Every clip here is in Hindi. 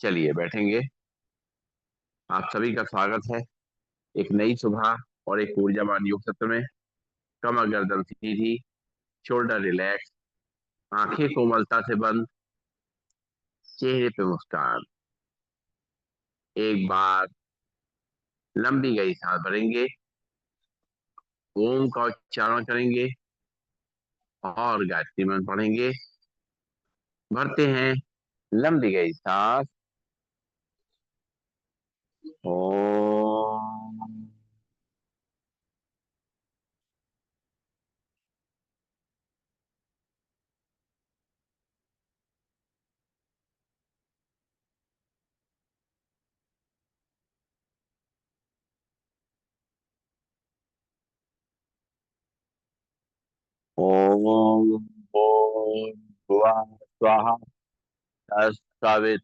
चलिए बैठेंगे। आप सभी का स्वागत है एक नई सुबह और एक ऊर्जावान योग सत्र में। कमर गर्दन सीधी, शोल्डर रिलैक्स, आंखें कोमलता से बंद, चेहरे पे मुस्कान। एक बार लंबी गहरी सांस भरेंगे, ओम का उच्चारण करेंगे और गायत्री मंत्र पढ़ेंगे। भरते हैं लंबी गहरी सांस। ओम। ओम भूर्भुवः स्वः तत्सवितुर्वरेण्यं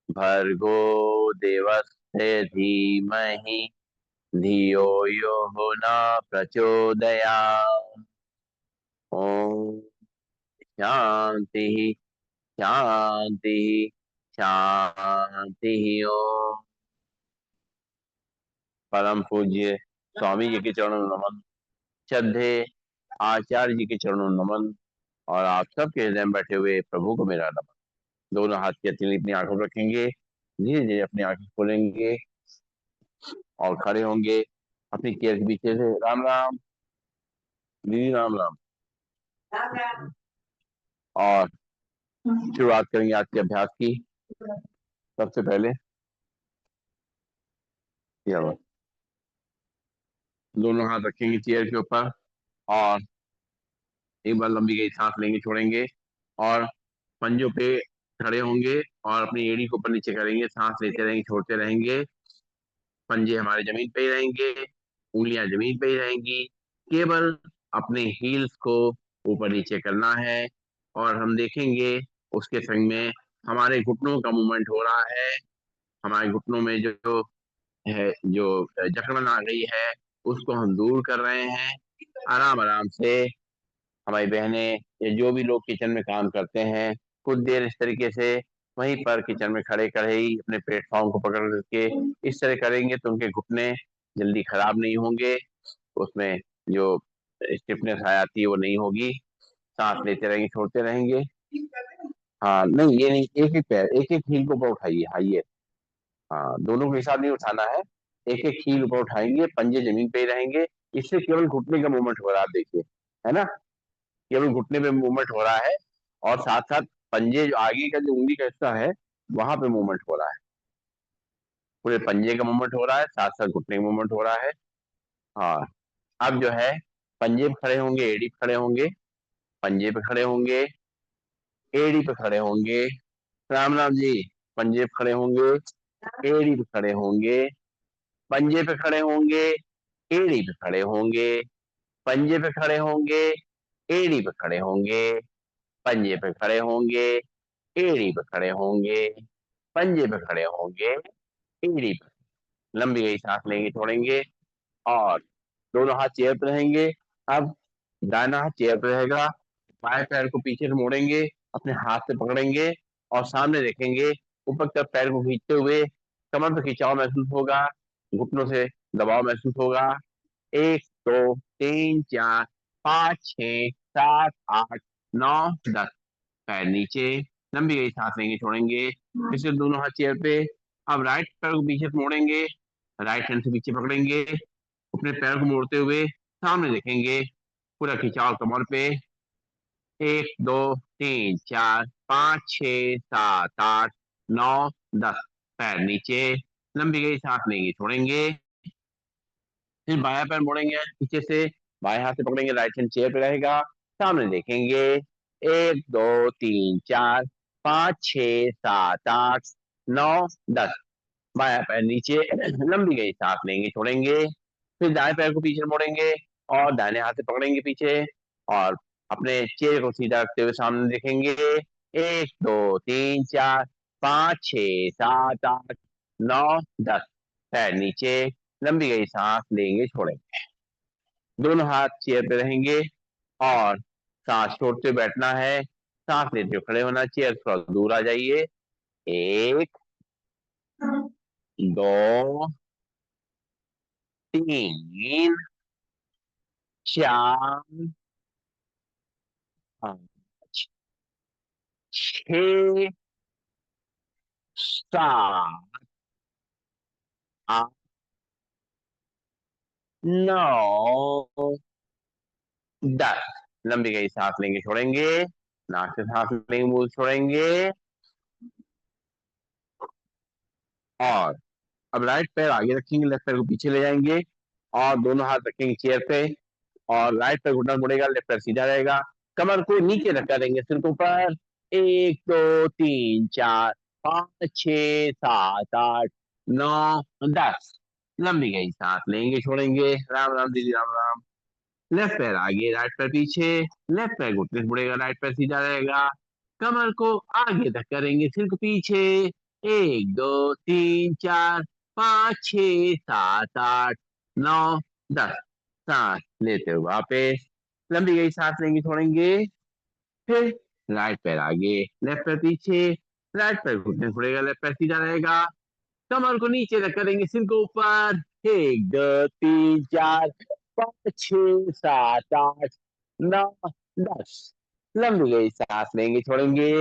भर्गो देवस्य धीमहि धियो यो न प्रचोदयात्। ओम शांति शांति शांति। ओम। परम पूज्य स्वामी जी के चरणों में नमन। श्रद्धे आचार्य जी के चरणों में नमन। और आप सबके हृदय में बैठे हुए प्रभु को मेरा नमन। दोनों हाथ की हथेली अपनी आंखों पर रखेंगे, धीरे धीरे अपनी आंखें खोलेंगे और खड़े होंगे अपनी चेयर के पीछे से। राम राम दीदी, राम राम। और शुरुआत करेंगे आज के अभ्यास की। सबसे पहले ये लो, दोनों हाथ रखेंगे चेयर के ऊपर और एक बार लंबी गई सांस लेंगे, छोड़ेंगे और पंजों पे खड़े होंगे और अपनी एड़ी को ऊपर नीचे करेंगे। सांस लेते रहेंगे, छोड़ते रहेंगे। पंजे हमारे जमीन पे ही रहेंगे, उंगलियां जमीन पे ही रहेंगी। केवल अपने हील्स को ऊपर नीचे करना है और हम देखेंगे उसके संग में हमारे घुटनों का मूवमेंट हो रहा है। हमारे घुटनों में जो है, जो जकड़न आ गई है, उसको हम दूर कर रहे हैं। आराम आराम से हमारी बहनें या जो भी लोग किचन में काम करते हैं, कुछ देर इस तरीके से वहीं पर किचन में खड़े खड़े ही अपने प्लेटफॉर्म को पकड़ करके इस तरह करेंगे तो उनके घुटने जल्दी खराब नहीं होंगे। उसमें जो स्टिफनेस आ जाती है वो नहीं होगी। सांस लेते रहेंगे, छोड़ते रहेंगे। हाँ नहीं, ये नहीं, एक एक पैर, एक एक हील को ऊपर उठाइए। हाँ ये, हाँ दोनों को एक साथ नहीं उठाना है। एक एक हील ऊपर उठाएंगे, पंजे जमीन पे ही रहेंगे। इससे केवल घुटने का मूवमेंट हो रहा है, आप देखिए, है ना। केवल घुटने पे मूवमेंट हो रहा है और साथ साथ पंजे जो आगे का जो उंगली का हिस्सा है वहां पे मूवमेंट हो रहा है। पूरे पंजे का मूवमेंट हो रहा है, साथ साथ घुटने का मूवमेंट हो रहा है। हाँ। अब जो है, पंजे पे खड़े होंगे, एड़ी पे खड़े होंगे, पंजे पे खड़े होंगे, एड़ी पे खड़े होंगे। राम राम जी। पंजे पे खड़े होंगे, एड़ी पे खड़े होंगे, पंजे पे खड़े होंगे, एड़ी पे खड़े होंगे, पंजे पे खड़े होंगे, एड़ी पे खड़े होंगे, पंजे पे खड़े होंगे, एड़ी पे खड़े होंगे, पंजे पे खड़े होंगे, एड़ी पे। लंबी गई सांस लेंगे, छोड़ेंगे और दोनों हाथ चेयर पे रहेंगे। अब दाहिना हाथ चेयर पे रहेगा, बाएं पैर को पीछे से मोड़ेंगे, अपने हाथ से पकड़ेंगे और सामने देखेंगे। ऊपर की तरफ पैर को खींचते हुए कमर पे खिंचाव महसूस होगा, घुटनों से दबाव महसूस होगा। एक दो तीन चार पाँच छः सात आठ नौ 10। पैर नीचे, लंबी गई सांस लेंगे, छोड़ेंगे। फिर से दोनों हाथ चेयर पे। अब राइट पैर को पीछे से मोड़ेंगे, राइट हैंड से पीछे पकड़ेंगे, अपने पैर को मोड़ते हुए सामने देखेंगे, पूरा खिंचाव कमर पे। एक दो तीन चार पाँच छः सात आठ नौ 10। पैर नीचे, लंबी गई सांस लेंगे, छोड़ेंगे। फिर बायां पैर मोड़ेंगे पीछे से, बाएं हाथ से पकड़ेंगे, राइट हैंड चेयर पे रहेगा, सामने देखेंगे। एक दो तीन चार पाँच छः सात आठ नौ 10। बायां पैर नीचे, लंबी गई सांस लेंगे, छोड़ेंगे। फिर दाएं पैर को पीछे मोड़ेंगे और दाहिने हाथ से पकड़ेंगे पीछे और अपने चेहरे को सीधा रखते हुए सामने देखेंगे। एक दो तीन चार पाँच छः सात आठ नौ 10। पैर नीचे, लंबी गई सांस लेंगे, छोड़ेंगे। दोनों हाथ चेयर पे रहेंगे और सांस छोड़ते बैठना है। सांस लेते हुए खड़े होना चाहिए, थोड़ा दूर आ जाइए। एक, दो, तीन, चार, पाँच, छः, सात, आठ, नौ, 10। लंबी गई सांस लेंगे छोड़ेंगे, नाक से सांस लेंगे मुंह से छोड़ेंगे। और अब राइट पैर आगे रखेंगे, लेफ्ट पैर को पीछे ले जाएंगे और दोनों हाथ रखेंगे चेयर पे। और राइट पैर घुटना मुड़ेगा, लेफ्ट पैर सीधा रहेगा। कमर को नीचे रखा देंगे सिर के ऊपर। एक, दो, तीन, चार, पाँच, छः, सात, आठ, नौ, 10। लंबी गई सांस लेंगे छोड़ेंगे। राम राम दीदी, राम राम। लेफ्ट पैर आगे, राइट पैर पीछे। लेफ्ट पैर घुटने से मुड़ेगा, राइट पैर सीधा रहेगा। कमर को आगे तक करेंगे, सिर को पीछे। एक, दो, तीन, चार, पाँच, छः, सात, आठ, नौ, 10। सांस लेते हुए वापस लंबी गई सांस लेंगे छोड़ेंगे। फिर राइट पैर आगे, लेफ्ट पैर पीछे। राइट पैर घुटने से मुड़ेगा, लेफ्ट पैर सीधा रहेगा। कमर को नीचे रख करेंगे, सिर को ऊपर। एक, दो, तीन, चार, पाँच, छः, सात, आठ, नौ, 10। लंबी गई सांस लेंगे छोड़ेंगे।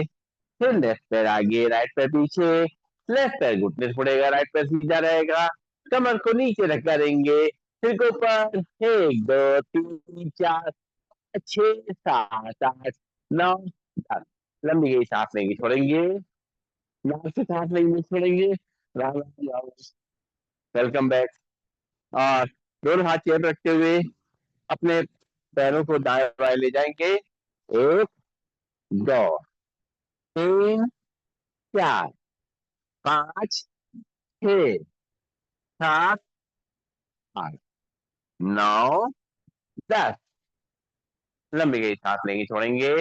फिर लेफ्ट पैर आगे, राइट पैर पीछे। लेफ्ट पैर घुटने से मुड़ेगा, राइट पैर सीधा रहेगा। कमर को नीचे रख करेंगे, सिर को ऊपर। एक, दो, तीन, चार, पाँच, छः, सात, आठ, नौ, 10। लंबी गई सांस लेंगे छोड़ेंगे, नाक से सांस लेंगे छोड़ेंगे। राम राम राम। Welcome back. और दोनों हाथ चेयर पर रखते हुए अपने पैरों को दाएं बाएं ले जाएंगे। एक, दो, तीन, चार, पाँच, छः, सात, आठ, नौ, 10। लंबी गई सांस लेंगे छोड़ेंगे,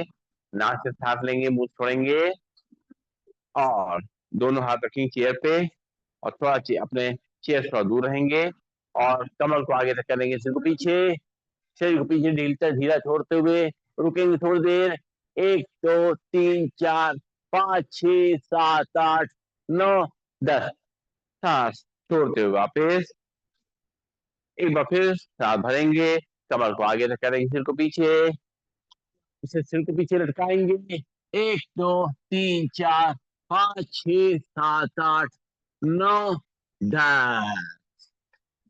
नाक से सांस लेंगे मुंह से छोड़ेंगे। और दोनों हाथ रखेंगे चेयर पे और थोड़ा अपने चेयर से थोड़ा दूर रहेंगे। और कमर को आगे तक करेंगे, सिर को पीछे। शरीर को पीछे ढीलता धीरा छोड़ते हुए रुकेंगे थोड़ी देर। एक, दो, तीन, चार, पाँच, छः, सात, आठ, नौ, 10। सांस छोड़ते हुए वापस एक बार फिर सांस भरेंगे। कमर को आगे तक करेंगे, सिर को पीछे। इसे सिर को पीछे लटकाएंगे। एक, दो, तीन, चार, पाँच, छः, सात, आठ, नौ, 10।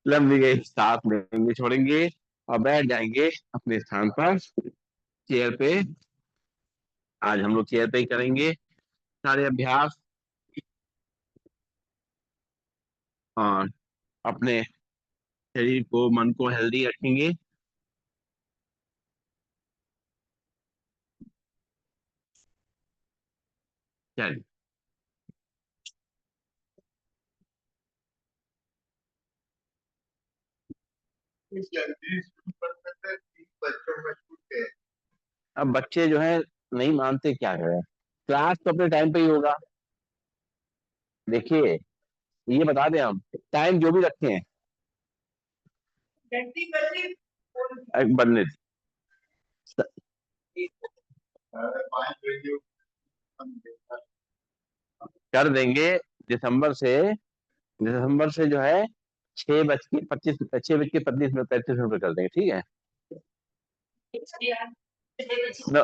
लंबी गई सांस लेंगे छोड़ेंगे और बैठ जाएंगे अपने स्थान पर, चेयर पे। आज हम लोग चेयर पे ही करेंगे सारे अभ्यास। और अपने शरीर को मन को हेल्दी रखेंगे। चलिए। अब बच्चे जो है नहीं मानते, क्या करें। क्लास तो अपने टाइम पे ही होगा। देखिए, ये बता दें हम टाइम जो भी रखे हैं बनने कर देंगे। दिसंबर से जो है 6:25, 6:25 मिनट 35 मिनट कर देंगे, ठीक है। न,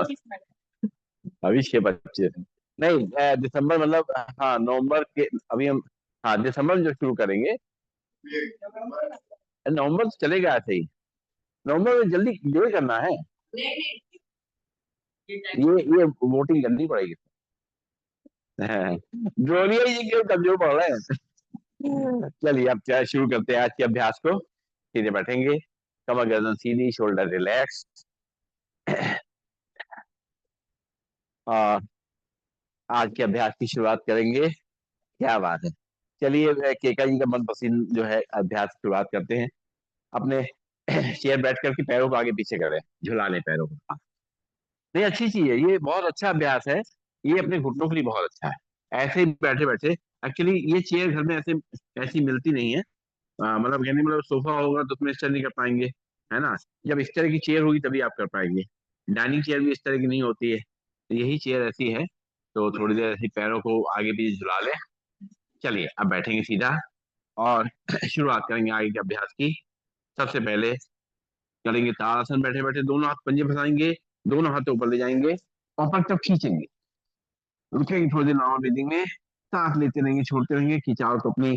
अभी 6:25 नहीं, दिसंबर मतलब, हाँ नवंबर के अभी हम, हाँ दिसंबर में जो शुरू करेंगे। नवंबर तो चलेगा ऐसे ही। नवंबर में जल्दी ये करना है। ये वोटिंग करनी पड़ेगी। ड्रोनिया जी क्यों कमजोर पड़ रहे हैं। चलिए अब क्या शुरू करते हैं आज के अभ्यास को। सीधे बैठेंगे, कमर गर्दन सीधी, शोल्डर रिलैक्स। और आज के अभ्यास की शुरुआत करेंगे। क्या बात है। चलिए केका जी का मनपसंद जो है अभ्यास की शुरुआत करते हैं। अपने चेयर बैठ करके पैरों को आगे पीछे करें, झुला लें पैरों को। नहीं, अच्छी चीज है, ये बहुत अच्छा अभ्यास है। ये अपने घुटनों के लिए बहुत अच्छा है। ऐसे ही बैठे बैठे, एक्चुअली ये चेयर घर में ऐसे ऐसी मिलती नहीं है। मतलब कहने मतलब सोफा होगा तो उसमें इस तरह नहीं कर पाएंगे, है ना। जब इस तरह की चेयर होगी तभी आप कर पाएंगे। डाइनिंग चेयर भी इस तरह की नहीं होती है। यही चेयर ऐसी है, तो थोड़ी देर ऐसी पैरों को आगे पीछे झुला ले। चलिए अब बैठेंगे सीधा और शुरुआत करेंगे आगे के अभ्यास की। सबसे पहले करेंगे ताड़ासन, बैठे बैठे दोनों हाथ पंजे फंसाएंगे, दोनों हाथ ऊपर ले जाएंगे और पलक खींचेंगे। रुकेंगे थोड़ी देर नॉर्मल ब्रीदिंग में, सांस लेते रहेंगे छोड़ते रहेंगे, खिंचाव को अपनी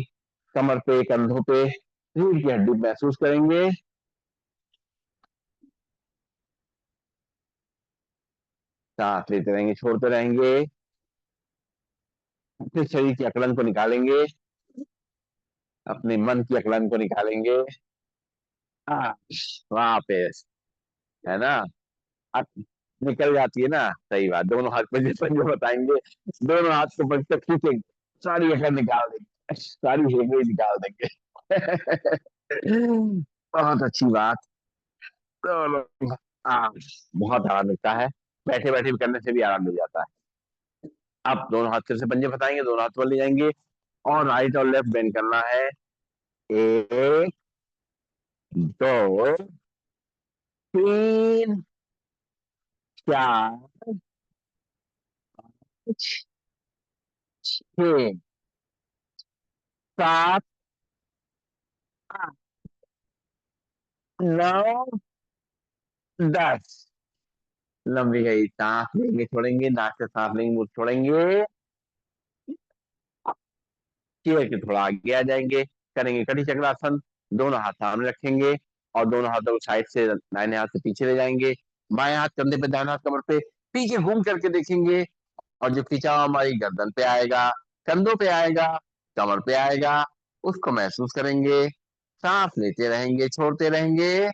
कमर पे कंधों पे रीढ़ की हड्डी महसूस करेंगे। सांस लेते रहेंगे छोड़ते रहेंगे, अपने शरीर की अकड़न को निकालेंगे, अपने मन की अकड़न को निकालेंगे। हाँ, वापिस, है ना। अब निकल जाती है ना, सही बात। दोनों हाथ पंजे पंजे बताएंगे, दोनों हाथ को पंजे खींचेंगे, सारी अकड़ निकाल देंगे, सारी हेंगे निकाल देंगे। बहुत अच्छी बात। तो बहुत आराम मिलता है, बैठे बैठे भी करने से भी आराम मिल जाता है। अब दोनों हाथ फिर से पंजे बताएंगे, दोनों हाथ पर ले जाएंगे और राइट और लेफ्ट बेंड करना है। एक, दो, तीन, चार, छह, सात, आठ, नौ, 10। लंबी गई सांस लेंगे छोड़ेंगे, नाक से सांस लेंगे मुंह से छोड़ेंगे। चेयर के थोड़ा आगे आ जाएंगे, करेंगे कटी चक्रासन। दोनों हाथ सामने रखेंगे और दोनों हाथों को साइड से दाहिने हाथ से पीछे ले जाएंगे। बाएं हाथ कंधे पे, दाहिना हाथ कमर पे, पीछे घूम करके देखेंगे। और जो खिंचाव हमारी गर्दन पे आएगा, कंधों पे आएगा, कमर पे आएगा, उसको महसूस करेंगे। सांस लेते रहेंगे छोड़ते रहेंगे,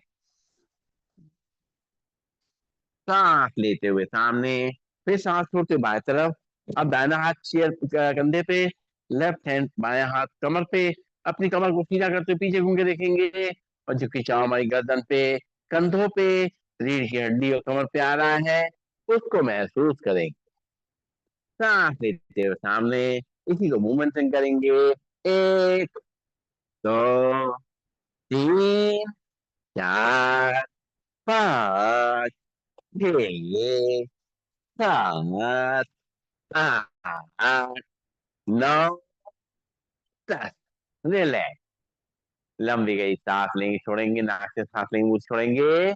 सांस लेते हुए सामने, फिर सांस छोड़ते हुए बाएं तरफ। अब दाहिना हाथ चेयर कंधे पे, लेफ्ट हैंड बायां हाथ कमर पे, अपनी कमर को सीधा करते हुए पीछे घूम के देखेंगे। और जो खिंचाव हमारी गर्दन पे, कंधों पे, रीढ़ की हड्डी और कमर पे आ रहा है, उसको महसूस करेंगे। सांस लेते हुए सामने, इसी को मूवमेंट करेंगे। एक, दो, तीन, चार, पाँच, छह, सात, आठ, नौ, 10। रिलैक्स। लंबी गई सांस लेंगे छोड़ेंगे, नाक से सांस लेंगे मुंह से छोड़ेंगे।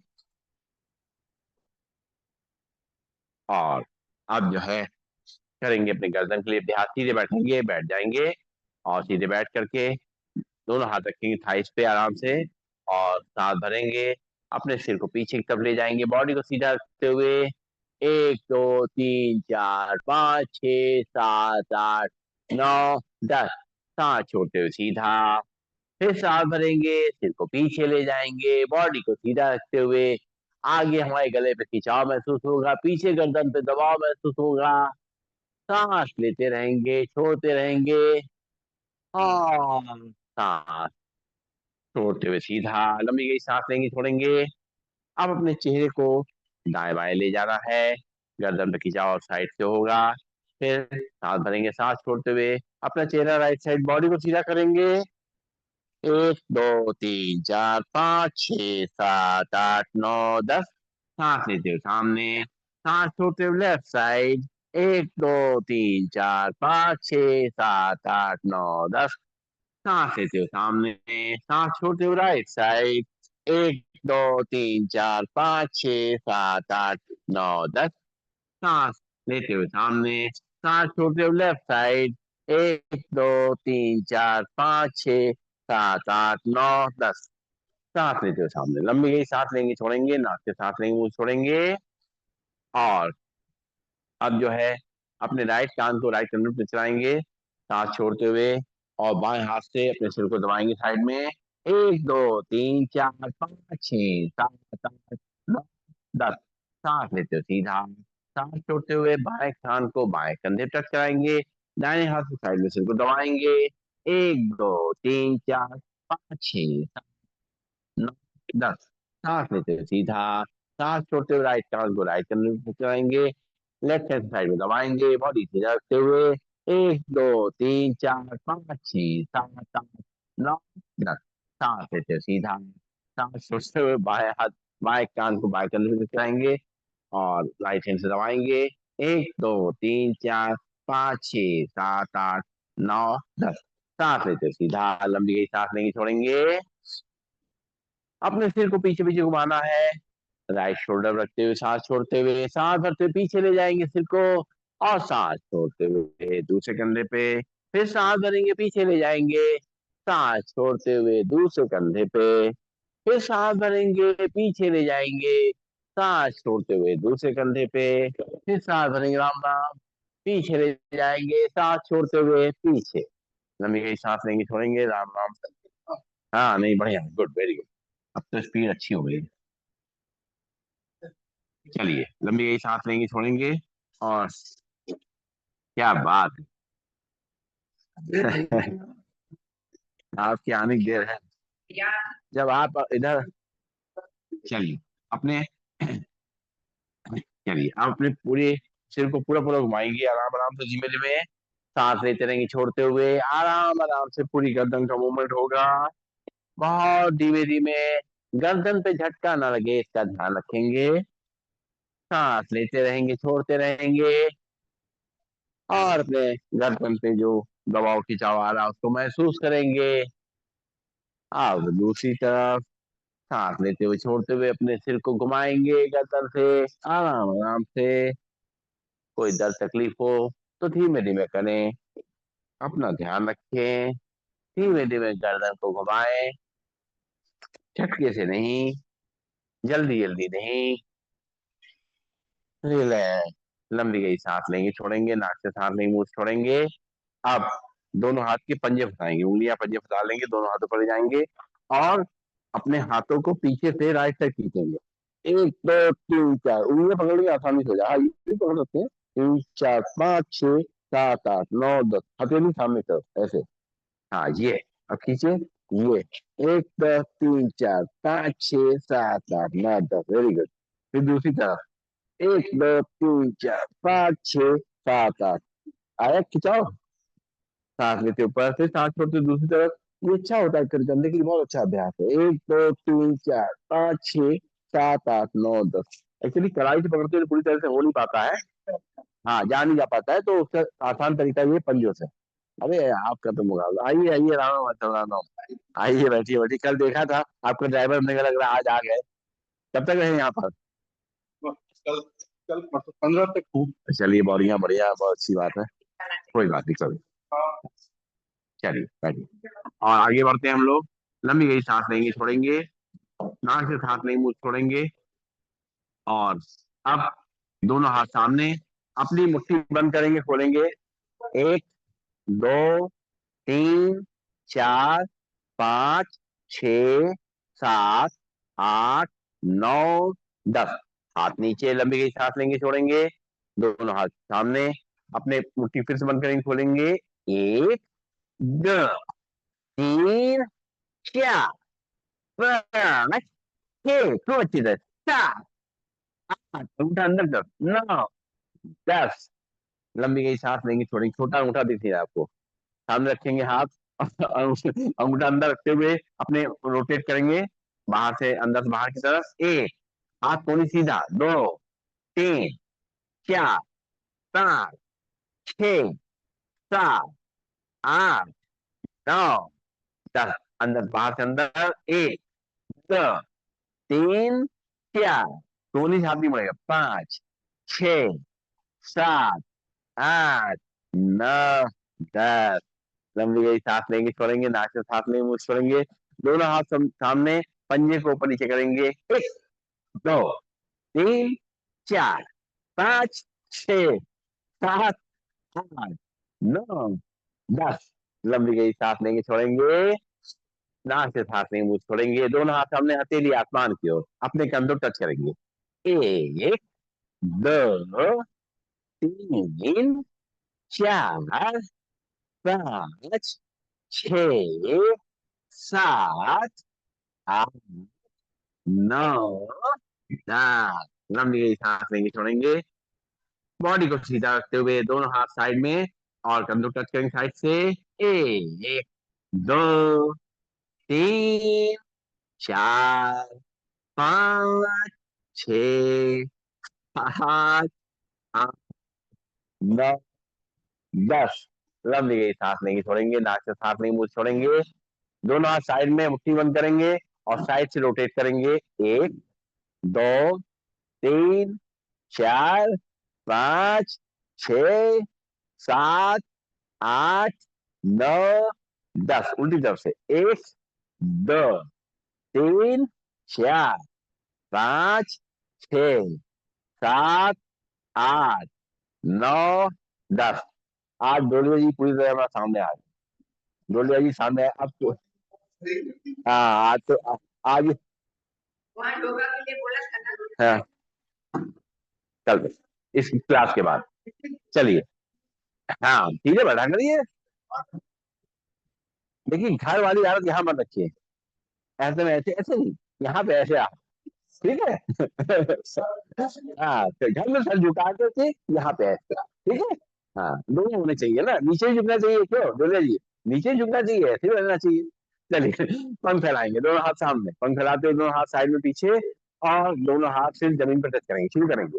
और अब जो है करेंगे अपने गर्दन के लिए अभ्यास, सीधे बैठेंगे, बैठ जाएंगे और सीधे बैठ करके दोनों हाथ रखेंगे थाइस पे आराम से और सांस भरेंगे। अपने सिर को पीछे की तरफ ले जाएंगे, बॉडी को सीधा रखते हुए। एक, दो, तीन, चार, पाँच, छह, सात, आठ, नौ, 10। सांस छोड़ते हुए सीधा, फिर सांस भरेंगे, सिर को पीछे ले जाएंगे, बॉडी को सीधा रखते हुए। आगे हमारे गले पे खिंचाव महसूस होगा, पीछे गर्दन पे दबाव महसूस होगा। सांस लेते रहेंगे छोड़ते रहेंगे और सांस छोड़ते हुए सीधा, लंबी गई सांस लेंगे छोड़ेंगे। अब अपने चेहरे को दाएं बाएं ले जाना है, गर्दन पे खिंचाव साइड से होगा। फिर सांस भरेंगे सांस छोड़ते हुए, अपना चेहरा राइट साइड, बॉडी को सीधा करेंगे। एक, दो, तीन, चार, पाँच, छह, सात, आठ, नौ, 10। सांस लेते हुए सामने, सांस छोड़ते हुए लेफ्ट साइड। एक, दो, तीन, चार, पाँच, छह, सात, आठ, नौ, 10। सांस लेते हुए सामने, सांस छोड़ते हुए राइट साइड। एक, दो, तीन, चार, पाँच, छह, सात, आठ, नौ, 10। सांस लेते हुए सामने, सांस छोड़ते हुए लेफ्ट साइड। एक, दो, तीन, चार, पाँच, छह, सात, आठ, नौ, 10। सांस लेते हुए सामने, लंबी गई सांस लेंगे छोड़ेंगे, नाक से सांस लेंगे मुंह से छोड़ेंगे। और अब जो है अपने राइट कान को राइट कंधे पे चलाएंगे, सांस छोड़ते हुए और बाएं हाथ से अपने सिर को दबाएंगे साइड में। एक, दो, तीन, चार, पाँच, छह, सात, आठ, नौ, 10। सांस लेते हुए सीधा, सांस छोड़ते हुए बाएं कान को बाएं कंधे पे टच कराएंगे, दाहिने हाथ से साइड में सिर को दबाएंगे। एक, दो, तीन, चार, पाँच, छह, सात, नौ, 10। सांस लेते हुए सीधा, सांस छोड़ते हुए राइट कान को राइट कंधे पे चलाएंगे, लेफ्ट हैंड साइड में दबाएंगे, बॉडी सीधा रखते हुए। एक, दो, तीन, चार, पाँच, छह, सात, आठ, नौ, 10। सांस लेते हुए सीधा, सांस छोड़ते हुए बाएं हाथ बाएं कान को बाएं कंधे पे चलाएंगे और राइट हैंड से दबाएंगे। एक दो तीन चार पाँच छः सात आठ नौ दस। सांस लेते सीधा लंबी गई सांस लेंगे छोड़ेंगे। अपने सिर को पीछे पीछे घुमाना है। राइट शोल्डर रखते हुए सांस छोड़ते हुए सांस भरते हुए पीछे ले जाएंगे सिर को। और सांस छोड़ते हुए दूसरे कंधे पे। फिर सांस भरेंगे पीछे ले जाएंगे। सांस छोड़ते हुए दूसरे कंधे पे। फिर सांस भरेंगे पीछे ले जाएंगे। सांस छोड़ते हुए दूसरे कंधे पे। फिर सांस भरेंगे राम राम। पीछे ले जाएंगे सांस छोड़ते हुए पीछे। लंबी गई सांस लेंगे छोड़ेंगे राम राम। हाँ नहीं बढ़िया गुड वेरी गुड। अब तो स्पीड अच्छी हो गई। चलिए लंबी गई सांस लेंगे छोड़ेंगे। और क्या बात है। आपकी आने की देर है। जब आप इधर। चलिए अपने। चलिए आप अपने पूरे सिर को पूरा पूरा घुमाएंगे आराम आराम से धीमे धीमे। सांस लेते रहेंगे छोड़ते हुए आराम आराम से पूरी गर्दन का मूवमेंट होगा। बहुत धीमे धीमे। गर्दन पे झटका ना लगे इसका ध्यान रखेंगे। सांस लेते रहेंगे छोड़ते रहेंगे। और अपने गर्दन पे जो दबाव खिंचाव आ रहा है उसको महसूस करेंगे। अब दूसरी तरफ। सांस लेते हुए छोड़ते हुए अपने सिर को घुमाएंगे गर्दन से। आराम आराम से। कोई दर्द तकलीफ हो तो धीमे धीमे करें। अपना ध्यान रखें। धीमे धीमे गर्दन को घुमाएं। झटके से नहीं। जल्दी जल्दी नहीं। रिलैक्स। लंबी गई सांस लेंगे छोड़ेंगे नाक से सांस लेंगे मुंह से छोड़ेंगे। अब दोनों हाथ के पंजे फंसाएंगे उंगलियां पंजे फंसा लेंगे दोनों हाथों पर ले जाएंगे। और अपने हाथों को पीछे से राइट साइड खींचेंगे। एक दो तीन चार उंगलियां पकड़ने आसानी से हो जाए। हाँ, ये पकड़ सकते हैं। तीन चार पाँच छः सात आठ नौ दस हथेली सामने तरफ ऐसे। हाँ ये। अब खींचे। ये। एक दो तीन चार पाँच छः सात आठ नौ दस वेरी गुड। फिर दूसरी तरफ। एक दो तीन चार पाँच छः सात आठ। आया खिंचाओ। सांस लेते ऊपर से सांस छोड़ते दूसरी तरफ। ये अच्छा होता है कर करने के लिए बहुत अच्छा अभ्यास है। एक दो तीन चार पाँच छः सात आठ नौ दस। एक्चुअली कड़ाई से पकड़ते हुए पूरी तरह से हो नहीं पाता है। हाँ जा नहीं जा पाता है तो उसका आसान तरीका ये पंजों से। अरे आपका तो मुकाबला आइए आइए राम राम राम राम। आइए बैठिए बैठिए कल देखा था आपका ड्राइवर मुझे लग रहा है आज आ गए। कब तक रहे यहाँ पर। कल। कल 15 तक हूँ। चलिए बढ़िया बढ़िया बहुत अच्छी बात है। कोई बात नहीं चलिए। चलिए बैठिए। और आगे बढ़ते हैं हम लोग। लंबी गई सांस लेंगे छोड़ेंगे। नाक से सांस लेंगे मुंह से छोड़ेंगे। और अब दोनों हाथ सामने। अपनी मुट्ठी बंद करेंगे खोलेंगे। एक दो तीन चार पाँच छ सात आठ नौ दस। हाथ नीचे लंबी गई सांस लेंगे छोड़ेंगे। दोनों हाथ सामने। अपने मुट्ठी फिर से बंद करेंगे खोलेंगे। एक दो तीन चार पाँच छः खूब अच्छी तरह सात आठ अंगूठा अंदर तक नौ दस। लंबी गई सांस लेंगे छोड़ेंगे छोटा अंगूठा दिख रहा है आपको। सामने रखेंगे हाथ। अंगूठा अंदर रखते हुए अपने रोटेट करेंगे। बाहर से अंदर से बाहर की तरफ एक। हाथ कोनी सीधा दो तीन चार पाँच छः सात आठ नौ दस। अंदर बाहर से अंदर एक दो तीन चार। कोनी से हाथ नहीं मुड़ेगा पाँच छ सात आठ नौ दस। लंबी गई सांस लेंगे छोड़ेंगे नाक से सांस लेंगे मुंह से छोड़ेंगे। दोनों हाथ सामने। पंजे को ऊपर नीचे करेंगे। एक दो तीन चार पाँच छ सात आठ नौ दस। लंबी गई सांस लेंगे छोड़ेंगे। नाक से सांस लेंगे मुंह से छोड़ेंगे। दोनों हाथ सामने हथेली आसमान की ओर अपने कंधों टच करेंगे। एक दो तीन चार पाँच छ सात आठ नौ दस। लंबी गई सांस लेंगे छोड़ेंगे। बॉडी को सीधा रखते हुए दोनों हाथ साइड में। और कंधों टच करेंगे साइड से। एक दो तीन चार पाँच छ सात आठ नौ, 10। लंबी गई सांस लेंगे छोड़ेंगे, नाक से सांस लेंगे मुंह से छोड़ेंगे। दोनों हाथ साइड में मुट्ठी बंद करेंगे और साइड से रोटेट करेंगे। एक, दो, तीन, चार, पाँच, छ, सात, आठ, नौ, 10। उल्टी तरफ से। एक, दो, तीन, चार, पाँच, छ, सात, आठ, नौ, 10। आज डोलिया जी पूरी तरह हमारे सामने आ गए। डोलिया जी सामने आए, अब तो हाँ आज तो आज वहाँ योगा के लिए बोला था ना। हाँ, कल इस क्लास के बाद चलिए। हाँ धीरे बढ़ा करिए। देखिए घर वाली आदत यहाँ मत रखिए। ऐसे में ऐसे ऐसे नहीं, यहाँ पे ऐसे आप। ठीक है। हाँ तो घर में सर झुका करके यहाँ पे ऐसे, ठीक है। हाँ दोनों होने चाहिए ना, नीचे ही झुकना चाहिए क्यों डोले जी, नीचे ही झुकना चाहिए, ऐसे ही रहना चाहिए। चलिए पंख फैलाएंगे, दोनों हाथ सामने, पंख फैलाते हुए दोनों हाथ साइड में पीछे, और दोनों हाथ से जमीन पर टच करेंगे। शुरू करेंगे।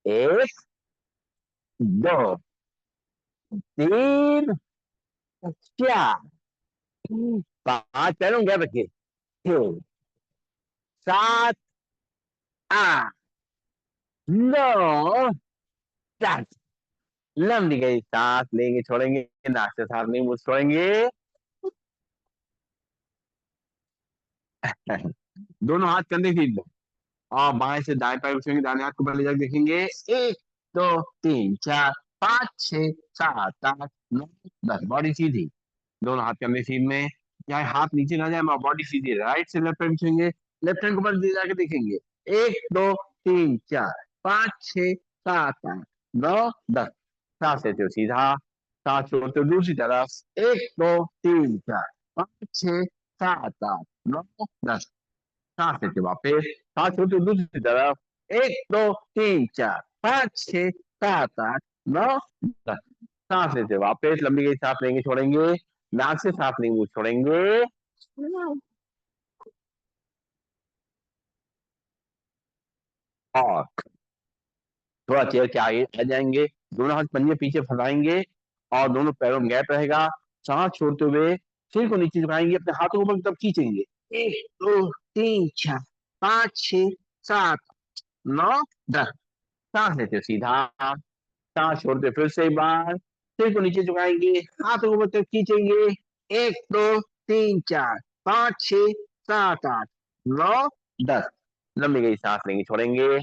एक, दो, तीन, चार, पांच, पैरों गैप रखिए। छह, सात, आठ, नौ, 10। लंबी गई सांस लेंगे छोड़ेंगे, नाक से सांस नहीं मुंह से छोड़ेंगे। दोनों हाथ कंधे सीध लो, और बाएं से दाएं पैर उठेंगे, दाएं हाथ को ऊपर ले जाकर देखेंगे। एक, दो, तीन, चार, पाँच, छह, सात, आठ, नौ, 10। बॉडी सीधी, दोनों हाथ कंधे सीध में, चाहे हाथ नीचे ना जाए, बॉडी सीधी। राइट से लेफ्ट पैर उठेंगे, लेफ्ट हैंड को ऊपर ले जाके देखेंगे। एक, दो, तीन, चार, पाँच, छह, सात, आठ, नौ, 10। सांस लेते हो सीधा, सांस छोड़ते हो दूसरी तरफ। एक, दो, तीन, चार, पाँच, छह, सात, आठ, नौ, 10। सांस लेते वापस, सांस छोड़ते हो दूसरी तरफ। एक, दो, तीन, चार, पाँच, छह, सात, आठ, नौ, 10। सांस लेते वापस, लंबी गई सांस लेंगे छोड़ेंगे, नाक से सांस लेंगे छोड़ेंगे। और थोड़ा चेयर के आगे आ जाएंगे, दोनों हाथ पंजे पीछे फैलाएंगे, और दोनों पैरों में गैप रहेगा। सांस छोड़ते हुए सिर को नीचे झुकाएंगे, अपने हाथों को ऊपर की तरफ खींचेंगे। एक, दो, तीन, चार, पाँच, छह, सात, नौ, 10। सांस लेते हो सीधा, सांस छोड़ते फिर से एक बार, सिर को नीचे झुकाएंगे, हाथों को ऊपर की तरफ खींचेंगे। एक, दो, तीन, चार, पाँच, छह, सात, आठ, नौ, 10। लंबी गई सांस लेंगे छोड़ेंगे,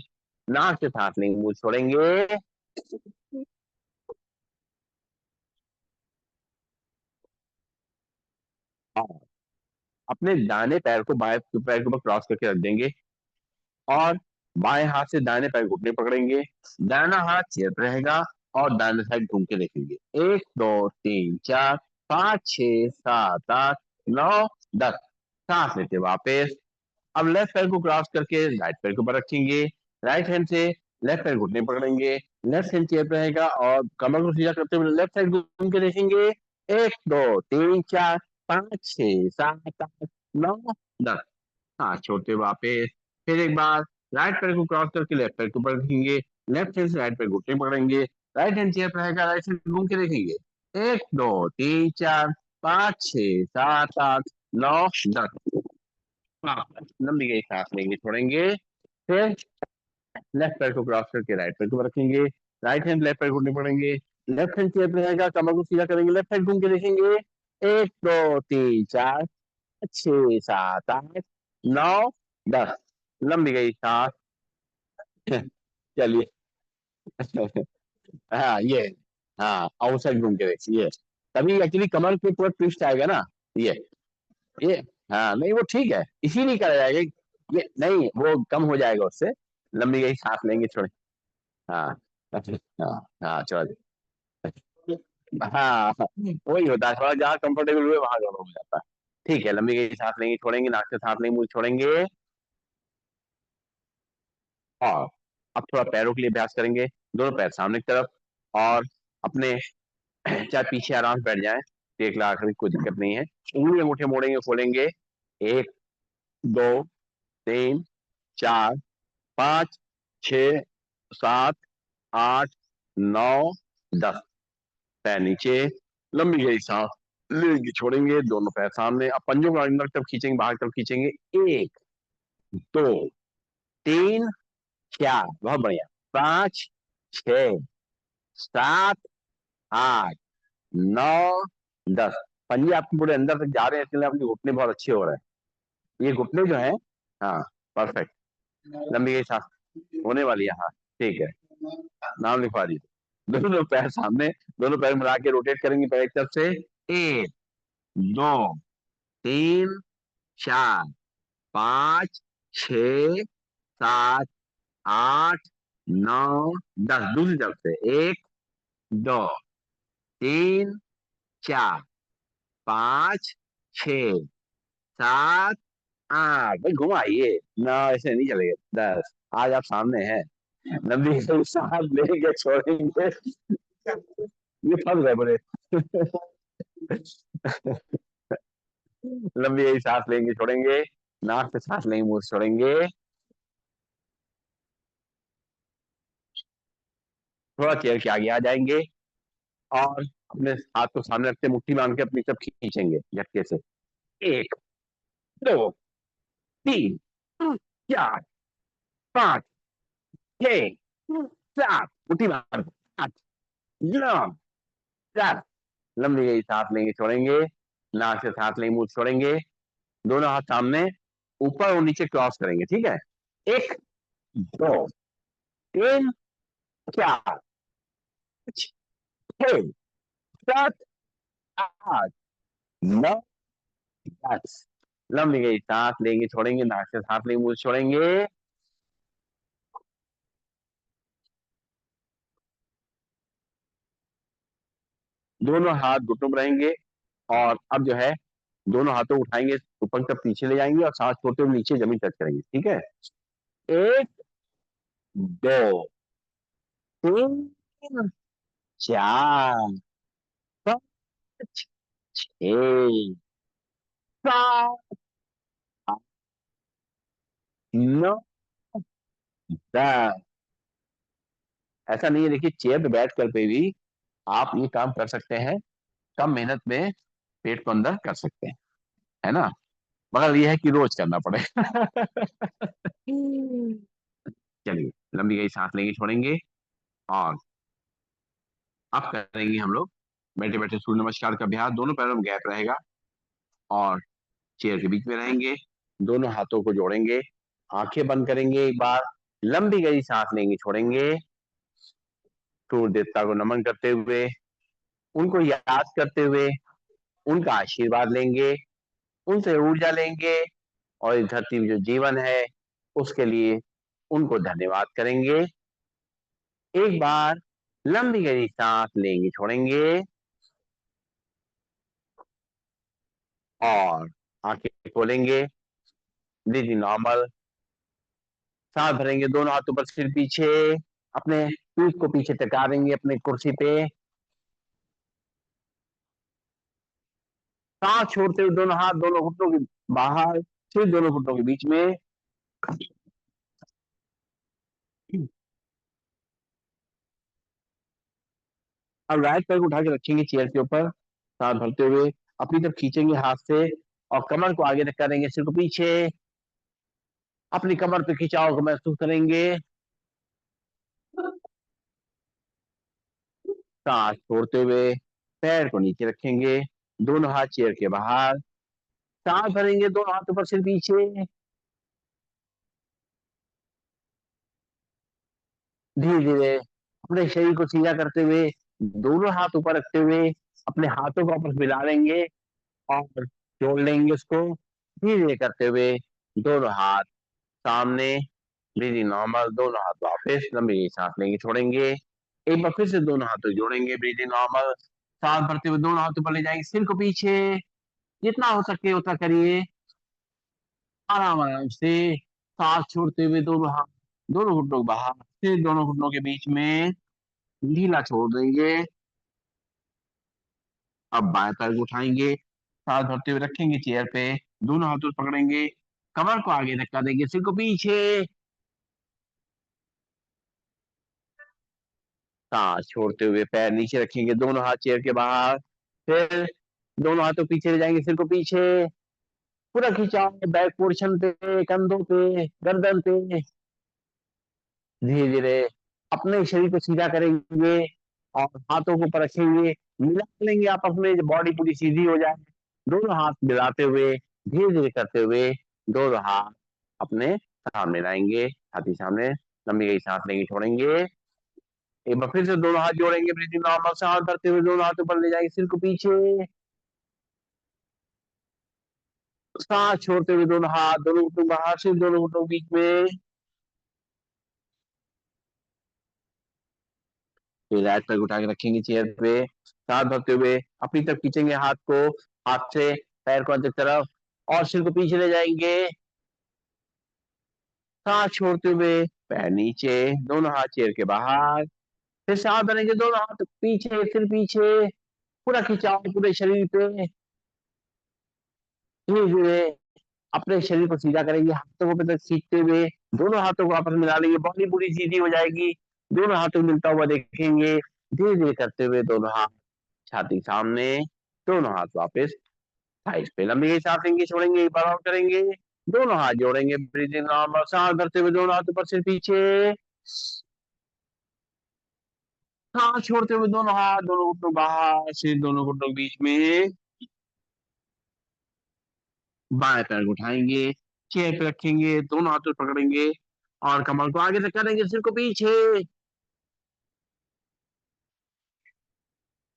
नाक से सांस लेंगे मुंह से छोड़ेंगे। और अपने दाहिने पैर को बाएं पैर के ऊपर क्रॉस करके रख देंगे, और बाएं हाथ से दाहिने पैर घुटने पकड़ेंगे। दाहिना हाथ चेयर पर रहेगा, और दाहिने साइड घूम के देखेंगे। एक, दो, तीन, चार, पाँच, छह, सात, आठ, नौ, 10। सांस लेते वापस। अब लेफ्ट पैर को क्रॉस करके राइट पैर के ऊपर रखेंगे, राइट हैंड से लेफ्ट पैर घुटने पकड़ेंगे, लेफ्ट हैंड चेयर पे रहेगा, और कमर को सीधा करते हुए लेफ्ट साइड घूम के देखेंगे। एक, दो, तीन, चार, पाँच, छह, सात, आठ, नौ, 10। हाँ छोड़ते वापस। फिर एक बार राइट पैर को क्रॉस करके लेफ्ट पैर के ऊपर रखेंगे, लेफ्ट हैंड से राइट पैर घुटने पकड़ेंगे, राइट हैंड चेयर पे रहेगा, राइट साइड घूम के देखेंगे। एक, दो, तीन, चार, पाँच, छह, सात, आठ, नौ, 10। हाँ लंबी गई सांस लेंगे छोड़ेंगे। फिर लेफ्ट पैर को क्रॉस करके राइट पैर को रखेंगे, राइट हैंड लेफ्ट पैर घुटने पड़ेंगे, लेफ्ट हैंड चेयर पे रहेगा, कमर को सीधा करेंगे, लेफ्ट साइड घूम के देखेंगे। एक, दो, तीन, चार, छह, सात, आठ, नौ, 10। लंबी गई सांस। चलिए। हाँ ये, हाँ आउटसाइड घूम के देखिए। तभी एक्चुअली कमर पे पूरा ट्विस्ट आएगा ना। ये ये हाँ नहीं वो ठीक है, इसीलिए करा जाएगा। ये नहीं वो कम हो जाएगा उससे। लंबी गई सांस लेंगे छोड़े। हाँ हाँ हाँ चलो। हाँ वही होता है, थोड़ा जहाँ कंफर्टेबल हुए वहां दोनों हो जाता है। ठीक है, लंबी गई सांस लेंगे छोड़ेंगे, नाक से सांस लेंगे मुंह से छोड़ेंगे। और अब थोड़ा पैरों के लिए अभ्यास करेंगे। दोनों पैर सामने की तरफ, और अपने चाहे पीछे आराम से बैठ जाए, एक लाख कोई दिक्कत नहीं है। उंगली अंगूठे मोड़ेंगे खोलेंगे। एक, दो, तीन, चार, पाँच, छ, सात, आठ, नौ, 10। पैर नीचे, लंबी गहरी सांस लेंगे, छोड़ेंगे, दोनों पैर सामने। अब पंजों को अंदर तरफ खींचेंगे, बाहर तरफ खींचेंगे। 1, 2, 3, 4, बहुत बढ़िया। 5, 6, 7, 8, 9, 10। पंजे आपके पूरे अंदर तक जा रहे हैं, इसलिए आपके घुटने बहुत अच्छे हो रहे हैं। ये घुटने जो है, हाँ, परफेक्ट। लंबी गहरी सांस होने वाली है, हाँ। ठीक है, नाम लिखवा दीजिए। दोनों पैर सामने, दोनों पैर मिला के रोटेट करेंगे पैर एक तरफ से। 1, 2, 3, 4, 5, 6, 7, 8, 9, 10। दूसरी तरफ से। 1, 2, 3, 4, 5, 6, 7, 8। भाई घुमाइए ना, ऐसे नहीं चलेगा। 10। आज आप सामने हैं। लंबी सांस लेंगे, छोड़ेंगे। ये फंस गए बड़े। लंबी यही सांस लेंगे, छोड़ेंगे। नाक से सांस लेंगे, मुंह से छोड़ेंगे। थोड़ा चेयर के आगे आ जाएंगे और अपने हाथ को सामने रखते, मुट्ठी बांध के अपनी तरफ खींचेंगे झटके से। 1, 2, 3, 4, 5, 6, 7, मुट्ठी बांध। 8, 9, 10। लंबी गई सांस लेंगे, छोड़ेंगे। नाक से सांस लेंगे, मुंह से छोड़ेंगे। दोनों हाथ सामने, ऊपर और नीचे क्रॉस करेंगे, ठीक है। 1, 2, 3, 4, 6, 7, 8, 9, 10। लंबी गई सांस लेंगे, छोड़ेंगे। नाक से सांस लेंगे, मुंह से छोड़ेंगे। दोनों हाथ घुटनों पर रहेंगे। और अब जो है, दोनों हाथों को उठाएंगे, ऊपर की तरफ पीछे ले जाएंगे और सांस छोड़ते हुए नीचे जमीन टच करेंगे, ठीक है। 1, 2, 3, 4, 5, 6, 7, 9, 10। ऐसा नहीं है, देखिए, चेयर पे बैठ कर पे भी आप ये काम कर सकते हैं। कम मेहनत में पेट को अंदर कर सकते हैं, है ना। मगर ये है कि रोज करना पड़ेगा। चलिए, लंबी गई सांस लेंगे, छोड़ेंगे। और अब करेंगे हम लोग बैठे बैठे सूर्य नमस्कार का अभ्यास। दोनों पैरों में गैप रहेगा और चेयर के बीच में रहेंगे। दोनों हाथों को जोड़ेंगे, आंखें बंद करेंगे एक बार। लंबी गई सांस लेंगे, छोड़ेंगे। सूर्य देवता को नमन करते हुए, उनको याद करते हुए, उनका आशीर्वाद लेंगे, उनसे ऊर्जा लेंगे। और इस धरती में जो जीवन है, उसके लिए उनको धन्यवाद करेंगे। एक बार लंबी गहरी सांस लेंगे, छोड़ेंगे। और आंखें खोलेंगे, ब्रीदिंग नॉर्मल। सांस भरेंगे, दोनों हाथों पर सिर पीछे, अपने पीठ को पीछे टिका देंगे अपने कुर्सी पे। सांस छोड़ते हुए दोनों हाथ दोनों घुटनों के बाहर, फिर दोनों घुटनों के बीच में। अब राइट पैर को उठा के रखेंगे चेयर के ऊपर, सांस भरते हुए अपनी तरफ खींचेंगे हाथ से। और कमर को आगे तक करेंगे, सिर को पीछे, अपनी कमर पे खिंचाव को महसूस करेंगे। सांस छोड़ते हुए पैर को नीचे रखेंगे, दोनों हाथ चेयर के बाहर। सांस भरेंगे, दोनों हाथों पर सिर पीछे। धीरे धीरे अपने शरीर को सीधा करते हुए, दोनों हाथ ऊपर रखते हुए अपने हाथों को आपस मिला लेंगे और जोड़ लेंगे उसको। धीरे धीरे करते हुए दोनों हाथ सामने, ब्रीदिंग नॉर्मल। दोनों हाथ वापस, लंबी सांस लेंगे, छोड़ेंगे। एक बार फिर से दोनों हाथों को जोड़ेंगे, ब्रीदिंग नॉर्मल। सांस भरते हुए दोनों हाथों पर ले जाएंगे, सिर को पीछे। जितना हो सके उतना करिए, आराम आराम से। सांस छोड़ते हुए दोनों हाथ दोनों घुटनों के बाहर, फिर दोनों घुटनों के बीच में ढीला छोड़ देंगे। अब बाएं पैर को उठाएंगे, सांस भरते हुए रखेंगे चेयर पे, दोनों हाथों से पकड़ेंगे, कमर को आगे धक्का देंगे, सिर को पीछे। सांस छोड़ते हुए पैर नीचे रखेंगे, दोनों हाथ चेयर के बाहर। फिर दोनों हाथों पीछे ले जाएंगे, सिर को पीछे, पूरा खिंचाव बैक पोर्शन पे, कंधों पे, गर्दन पे। धीरे धीरे अपने शरीर को सीधा करेंगे और हाथों को ऊपर रखेंगे, मिला लेंगे आप, अपने बॉडी पूरी सीधी हो जाए। दोनों हाथ मिलाते हुए धीरे धीरे करते हुए दोनों हाथ अपने सामने लाएंगे, छाती सामने। लंबी गई सांस लेंगे, छोड़ेंगे। एक बार फिर से दोनों हाथ जोड़ेंगे, ब्रीथिंग नॉर्मल सांस भरते हुए दोनों हाथ ऊपर ले जाएंगे, सिर को पीछे। सांस छोड़ते हुए दोनों हाथ, दोनों घुटनों बाहर, सिर दोनों घुटनों बीच में। फिर राइट पैर उठा के रखेंगे चेयर पे, सांस भरते हुए अपनी तरफ खींचेंगे हाथ को, हाथ से पैर को अंदर तरफ, और सिर को पीछे ले जाएंगे। सांस छोड़ते हुए पैर नीचे, दोनों हाथ चेयर के बाहर। फिर सांस भरेंगे, दोनों हाथ पीछे, सिर पीछे, पूरा खिंचाव पूरे शरीर पे। धीरे धीरे अपने शरीर को सीधा करेंगे, हाथों को तक खींचते हुए दोनों हाथों को आपस में मिला लेंगे, बॉडी पूरी सीधी हो जाएगी। दोनों हाथों को मिलता हुआ देखेंगे, धीरे धीरे करते हुए दोनों हाथ छाती सामने, दोनों हाथ वापस थाइस पे। लंबी गई सांस लेंगे, छोड़ेंगे, एक बार और करेंगे। दोनों हाथ जोड़ेंगे, ब्रीथिंग नॉर्मल सांस भरते हुए दोनों हाथ ऊपर, सिर पीछे। सांस छोड़ते हुए दोनों हाथ, दोनों घुटनों बाहर, सिर दोनों घुटनों के बीच में। बाएं पैर को उठाएंगे, चेयर पे रखेंगे, दोनों हाथों से पकड़ेंगे और कमर को आगे तक करेंगे, सिर को पीछे।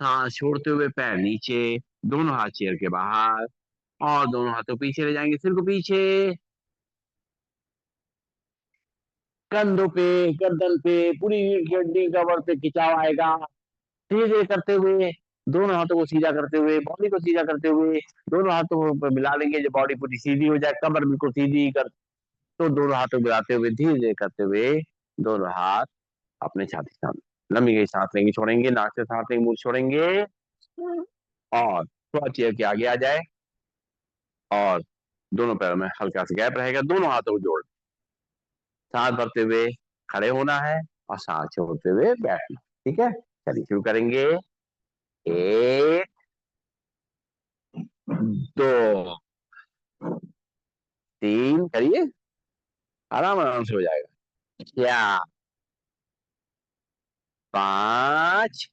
सांस छोड़ते हुए पैर नीचे, दोनों हाथ चेयर के बाहर, और दोनों हाथों पीछे ले जाएंगे, सिर को पीछे। कंधों पे, गर्दन पे, पूरी रीढ़ की हड्डी कमर पे खिंचाव आएगा। धीरे धीरे करते हुए दोनों हाथों को सीधा करते हुए, बॉडी को सीधा करते हुए दोनों हाथों को मिला लेंगे, जब बॉडी पूरी सीधी हो जाए, कमर बिल्कुल सीधी कर, तो दोनों हाथों को मिलाते हुए धीरे धीरे करते हुए दोनों हाथ अपने छाती के सामने। लंबी गई सांस लेंगे, छोड़ेंगे, नाक से सांस लेंगे, मुंह से छोड़ेंगे, और थोड़ा चेयर के आगे आ जाए, और दोनों पैरों में हल्का सा गैप रहेगा, दोनों हाथों को जोड़, सांस भरते हुए खड़े होना है और सांस छोड़ते हुए बैठना। ठीक है, चलिए शुरू करेंगे। एक, दो, तीन, करिए, आराम आराम से हो जाएगा। चार, पांच,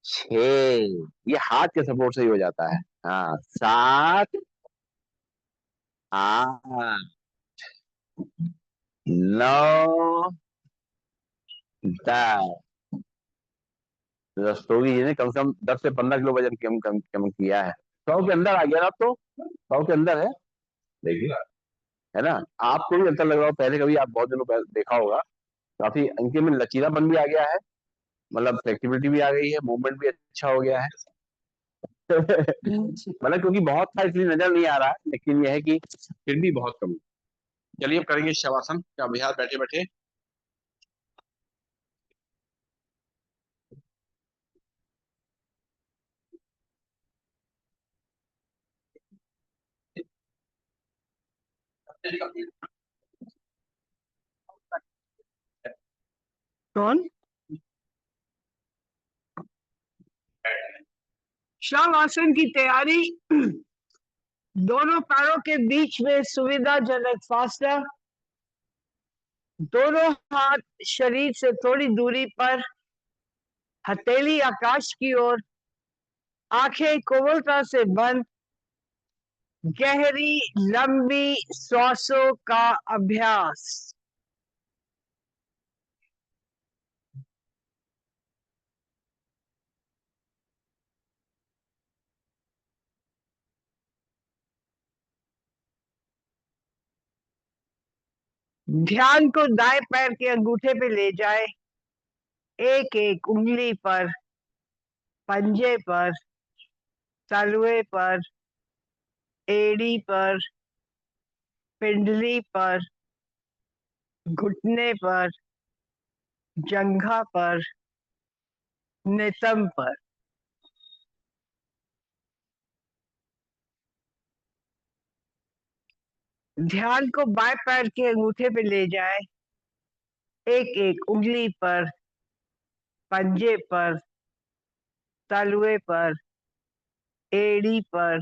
छ, ये हाथ के सपोर्ट से ही हो जाता है। हाँ, सात, आठ, नौ, 10। रस्तोगी जी ने कम से कम 10 से 15 किलो वजन कम कम कम किया है। 100 के अंदर आ गया ना, अब तो 100 के अंदर है। देखिए, है ना, आपको भी अंतर लग रहा हो, पहले कभी आप बहुत दिनों पहले देखा होगा, काफी इनके में लचीलापन भी आ गया है, मतलब फ्लेक्सिबिलिटी भी आ गई है, मूवमेंट भी अच्छा हो गया है। मतलब क्योंकि बहुत था इसलिए नजर नहीं आ रहा है, लेकिन यह है कि फिर भी बहुत कम। चलिए अब करेंगे शवासन, क्या बिहार बैठे बैठे। कौन? शव आसन की तैयारी। दोनों पैरों के बीच में सुविधाजनक फासला, दोनों हाथ शरीर से थोड़ी दूरी पर, हथेली आकाश की ओर, आंखें कोमलता से बंद, गहरी लंबी श्वासों का अभ्यास। ध्यान को दाएं पैर के अंगूठे पे ले जाए, एक एक उंगली पर, पंजे पर, तलवे पर, एड़ी पर, पिंडली पर, घुटने पर, जंघा पर, नितंब पर। ध्यान को बाएं पैर के अंगूठे पे ले जाए, एक एक उंगली पर, पंजे पर, तलवे पर, एड़ी पर,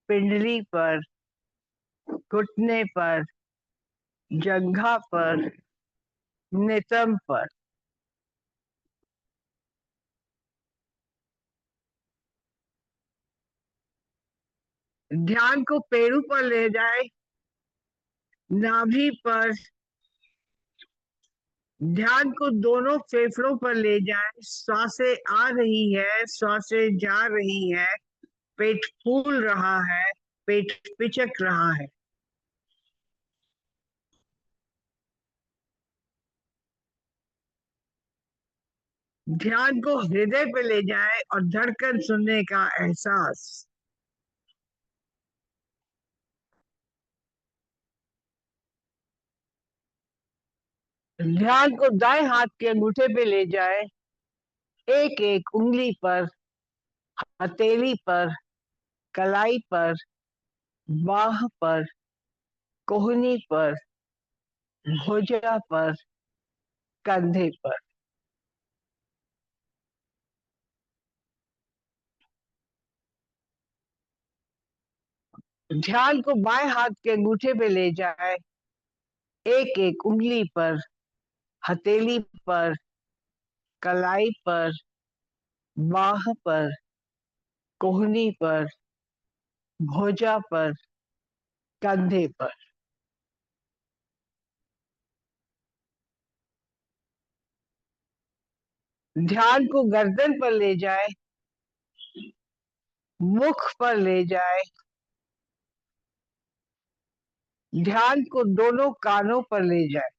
पिंडली पर, घुटने पर, जंघा पर, नितंब पर। ध्यान को पेड़ों पर ले जाए, नाभि पर। ध्यान को दोनों फेफड़ों पर ले जाए। सांसें आ रही है, सांसें जा रही है, पेट फूल रहा है, पेट पिचक रहा है। ध्यान को हृदय पे ले जाए और धड़कन सुनने का एहसास। ध्यान को दाएं हाथ के अंगूठे पे ले जाए, एक एक उंगली पर, हथेली पर, कलाई पर, बाह पर, कोहनी पर, भुजा पर, कंधे पर। ध्यान को बाएं हाथ के अंगूठे पे ले जाए, एक एक उंगली पर, हथेली पर, कलाई पर, बाह पर, कोहनी पर, भुजा पर, कंधे पर। ध्यान को गर्दन पर ले जाए, मुख पर ले जाए। ध्यान को दोनों कानों पर ले जाए।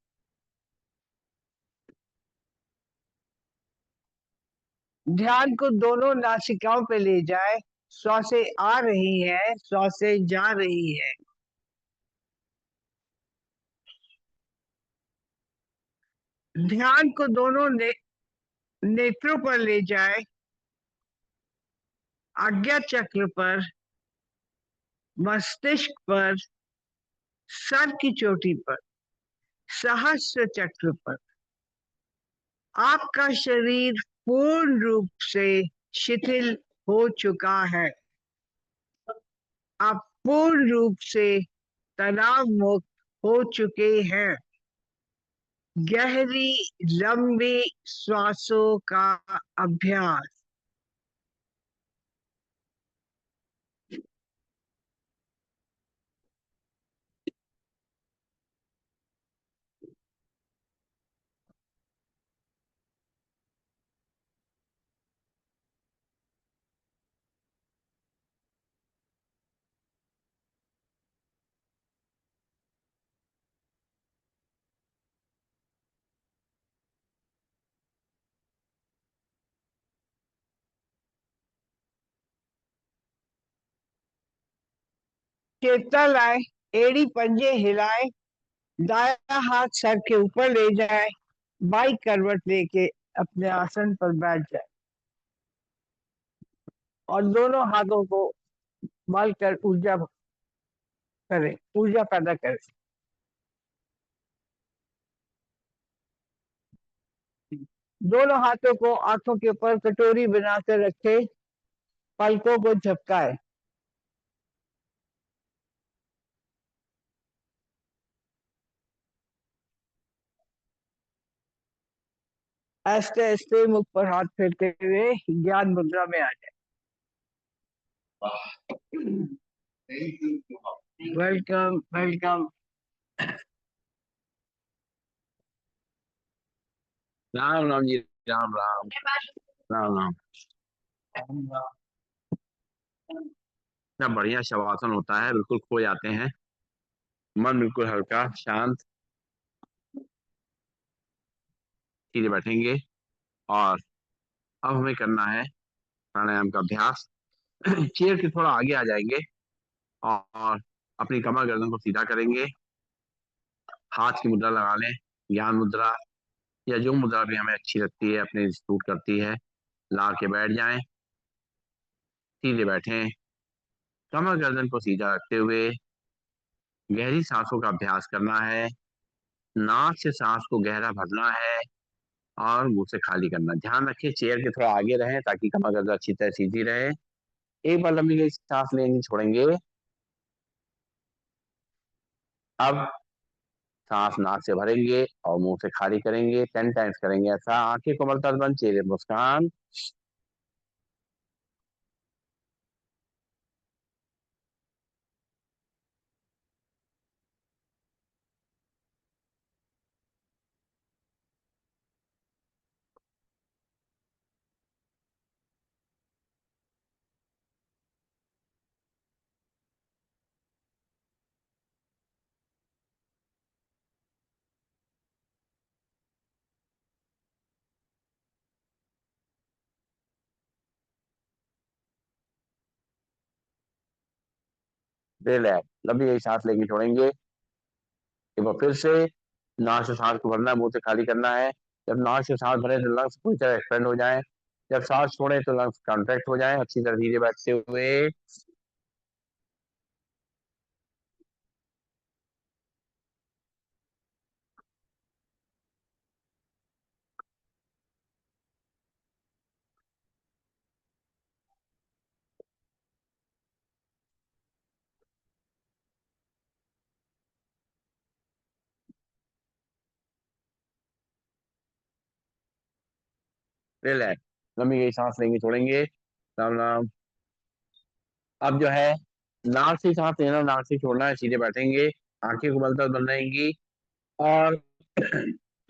ध्यान को दोनों नासिकाओं पे ले जाए। श्वासें आ रही है, श्वासें जा रही है। ध्यान को दोनों नेत्रों पर ले जाए, आज्ञा चक्र पर, मस्तिष्क पर, सर की चोटी पर, सहस्र चक्र पर। आपका शरीर पूर्ण रूप से शिथिल हो चुका है। आप पूर्ण रूप से तनाव मुक्त हो चुके हैं। गहरी लंबी श्वासों का अभ्यास। चेतना लाए, एड़ी पंजे हिलाए, दाया हाथ सर के ऊपर ले जाए, बाई करवट लेके अपने आसन पर बैठ जाए और दोनों हाथों को मल कर ऊर्जा करें, ऊर्जा पैदा करें। दोनों हाथों को आंखों के ऊपर कटोरी बनाकर रखे, पलकों को झपकाए। ऐसे ऐसे मुख पर हाथ फेरते हुए ज्ञान मुद्रा में आ जाए। Welcome welcome. राम राम जी। राम राम। राम राम। क्या बढ़िया शवासन होता है, बिल्कुल खो जाते हैं। मन बिल्कुल हल्का शांत। सीधे बैठेंगे और अब हमें करना है प्राणायाम का अभ्यास। चेयर के थोड़ा आगे आ जाएंगे और अपनी कमर गर्दन को सीधा करेंगे। हाथ की मुद्रा लगा लें, ज्ञान मुद्रा या जो मुद्रा भी हमें अच्छी लगती है, अपने सूट करती है, ला के बैठ जाएं। सीधे बैठें, कमर गर्दन को सीधा रखते हुए गहरी सांसों का अभ्यास करना है। नाक से सांस को गहरा भरना है और मुंह से खाली करना। ध्यान रखिए चेयर के थोड़ा आगे रहें ताकि कमर गर्दन अच्छी तरह सीधी रहे। एक बार लंबी गहरी सांस लेंगे, छोड़ेंगे। अब सांस नाक से भरेंगे और मुंह से खाली करेंगे। 10 टाइम्स करेंगे ऐसा। आंखें कोमलता से बंद, चेहरे मुस्कान। रिलैक्स। लंबी गहरी सांस लेंगे, छोड़ेंगे। एक बार फिर से नाक से सांस को भरना है, मुंह से खाली करना है। जब नाक से सांस भरे तो लंग्स पूरी तरह एक्सपेंड हो जाएं। जब सांस छोड़े तो लंग्स कॉन्ट्रैक्ट हो जाएं। अच्छी तरह धीरे बैठते हुए। रिलैक्स। लंबी गहरी सांस लेंगे, छोड़ेंगे। राम राम। अब जो है नाक से सांस लेना, नाक से छोड़ना है। सीधे बैठेंगे, आंखें को बलता बंद रहेंगी और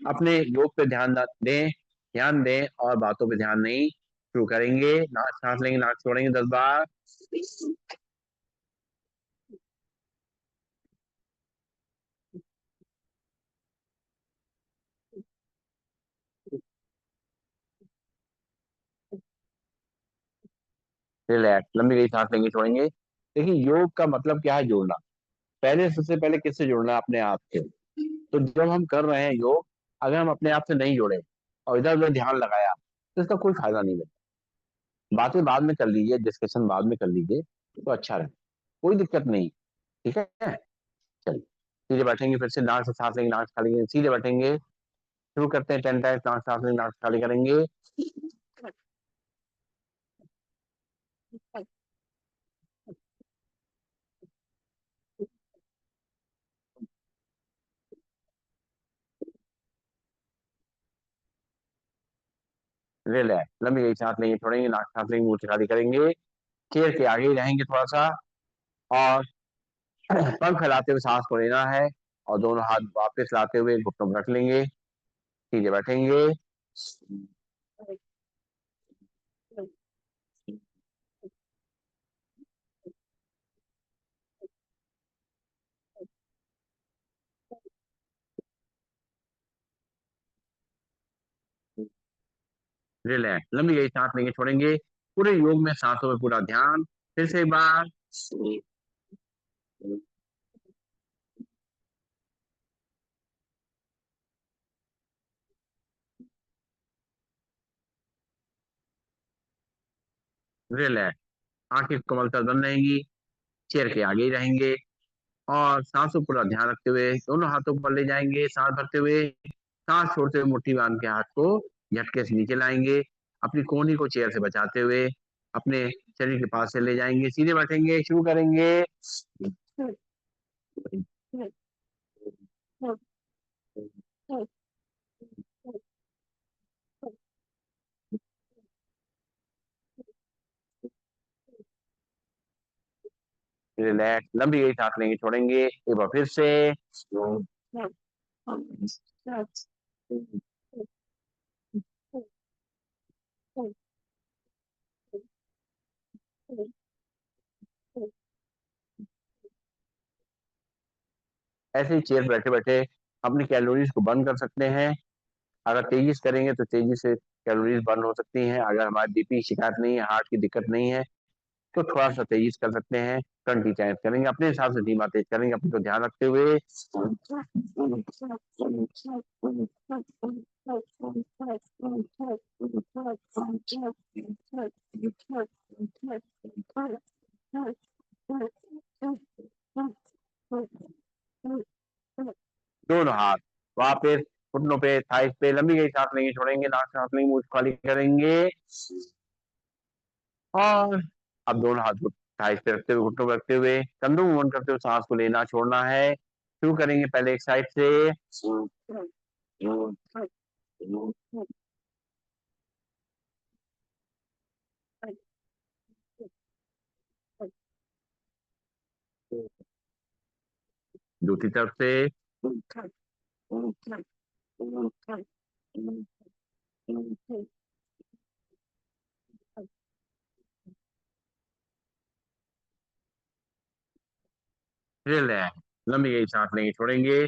अपने योग पे दें। ध्यान दें और बातों पे ध्यान नहीं। शुरू करेंगे। नाक सांस लेंगे, नाक छोड़ेंगे 10 बार। रिलैक्स। लंबी गहरी सांस लेंगे, छोड़ेंगे। देखिए योग का मतलब क्या है? जोड़ना। पहले सबसे पहले किससे जुड़ना है? अपने आप से। तो जब हम कर रहे हैं योग, अगर हम अपने आप से नहीं जुड़े और इधर उधर ध्यान लगाया तो इसका कोई फायदा नहीं मिलता। बातें बाद में कर लीजिए, डिस्कशन बाद में कर लीजिए तो अच्छा रहे। कोई दिक्कत नहीं। ठीक है। चलिए सीधे बैठेंगे, फिर से नाक से सांस लेंगे, नाक से खाली करेंगे, सीधे बैठेंगे। शुरू करते हैं। 10 टाइम्स नाक से सांस लेंगे, नाक से खाली करेंगे। रिलैक्स। लंबी गई सांस लेंगे, छोड़ेंगे, नाक से सांस लेंगे, मुंह से खाली करेंगे। चेयर के आगे ही रहेंगे थोड़ा सा। और पंख फैलाते हुए सांस को लेना है और दोनों हाथ वापस लाते हुए घुटनों पर रख लेंगे। सीधे बैठेंगे। रिलैक्स। लंबी गई सांस लेंगे, छोड़ेंगे। पूरे योग में सांसों में पूरा ध्यान। फिर से एक बार। रिलैक्स। आंखें कमल तक बंद रहेंगी। चेयर के आगे ही रहेंगे और सांसों पर पूरा ध्यान रखते हुए दोनों हाथों पर ले जाएंगे। सांस भरते हुए, सांस छोड़ते हुए मुट्ठी बांध के हाथ को झटके से नीचे लाएंगे। अपनी कोहनी को चेयर से बचाते हुए अपने शरीर के पास से ले जाएंगे। सीधे बैठेंगे, शुरू करेंगे। रिलैक्स। लंबी गई सांस लेंगे, छोड़ेंगे। एक बार फिर से। ऐसे ही चेयर बैठे बैठे अपनी कैलोरीज को बर्न कर सकते हैं। अगर तेजी से करेंगे तो तेजी से कैलोरीज बर्न हो सकती हैं। अगर हमारे बीपी की शिकायत नहीं है, हार्ट की दिक्कत नहीं है, तो थोड़ा सा तेजी से कर सकते हैं। 20 टाइम्स करेंगे, अपने हिसाब से धीमा तेज करेंगे अपने को ध्यान रखते हुए। दोनों हाथ वापस घुटनों पे, थाइस पे लंबी गई सांस लेंगे, छोड़ेंगे, नाक से सांस लेंगे, मुंह खाली करेंगे। और अब दोनों हाथ को थाइस पे रखते हुए, घुटनों पे रखते हुए, कंधों मूवमेंट करते हुए सांस को लेना छोड़ना है। शुरू करेंगे पहले एक साइड से, दूसरी तरफ से। रिलैक्स, लंबी गई सांस लेंगे, छोड़ेंगे,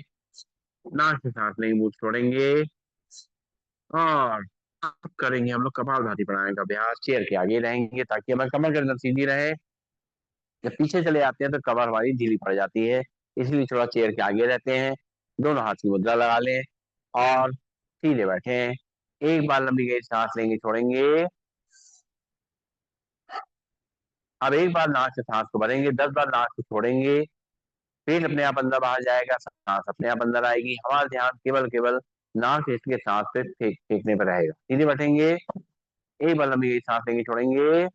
नाक से सांस लेंगे, मुंह से छोड़ेंगे। और अब करेंगे हम लोग कपालभाति प्राणायाम का अभ्यास। चेयर के आगे रहेंगे ताकि हमारी कमर गर्दन सीधी रहे। जब पीछे चले जाते हैं तो कमर हमारी ढीली पड़ जाती है, इसलिए थोड़ा चेयर के आगे रहते हैं। दोनों हाथ की मुद्रा लगा लें और सीधे बैठे हैं। एक बार लंबी गई सांस लेंगे, छोड़ेंगे। अब एक बार नाक से सांस को भरेंगे, 10 बार नाक से छोड़ेंगे। पेट अपने आप अंदर बाहर जाएगा, सांस अपने आप अंदर आएगी। हमारा ध्यान केवल केवल नाक से इसके सांस पे फेंकने पर रहेगा। सीधे बैठेंगे, एक बार लंबी गई सांस लेंगे, छोड़ेंगे।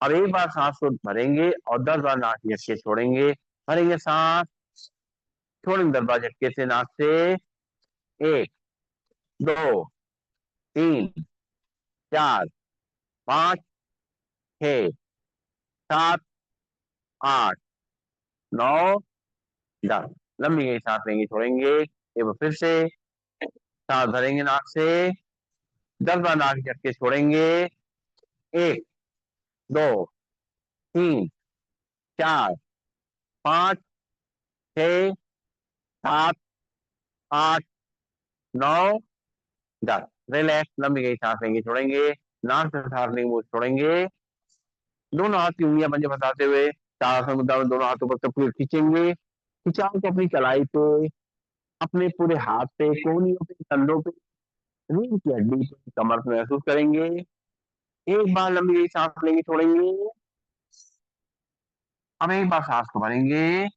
अब एक बार सांस को भरेंगे और 10 बार नाक के झटके छोड़ेंगे। भरेंगे सांस, छोड़ेंगे 10 बार झटके से नाक से। 1, 2, 3, 4, 5, 6, 7, 8, 9, 10। लंबी गई सांस लेंगे, छोड़ेंगे। एक बार फिर से सांस भरेंगे नाक से, 10 बार नाक के झटके छोड़ेंगे। 1, 2, 3, 4, 5, 6, 7, 8, 9, 10। रिलैक्स, लंबी गई सांस लेंगे, छोड़ेंगे, नाक से सांस लेंगे, मुंह से छोड़ेंगे। दोनों हाथ की उंगलियां पंजे फंसाते हुए ताड़ासन मुद्रा में दोनों हाथों को पूरे खींचेंगे। खिंचाव को अपनी कलाई पे, अपने पूरे हाथ पे, कोहनियों पे, कंधों पे, रीढ़ की हड्डी पे, कमर पे महसूस करेंगे। एक बार लंबी गई सांस लेंगे, छोड़ेंगे। अब एक बार सांस को भरेंगे,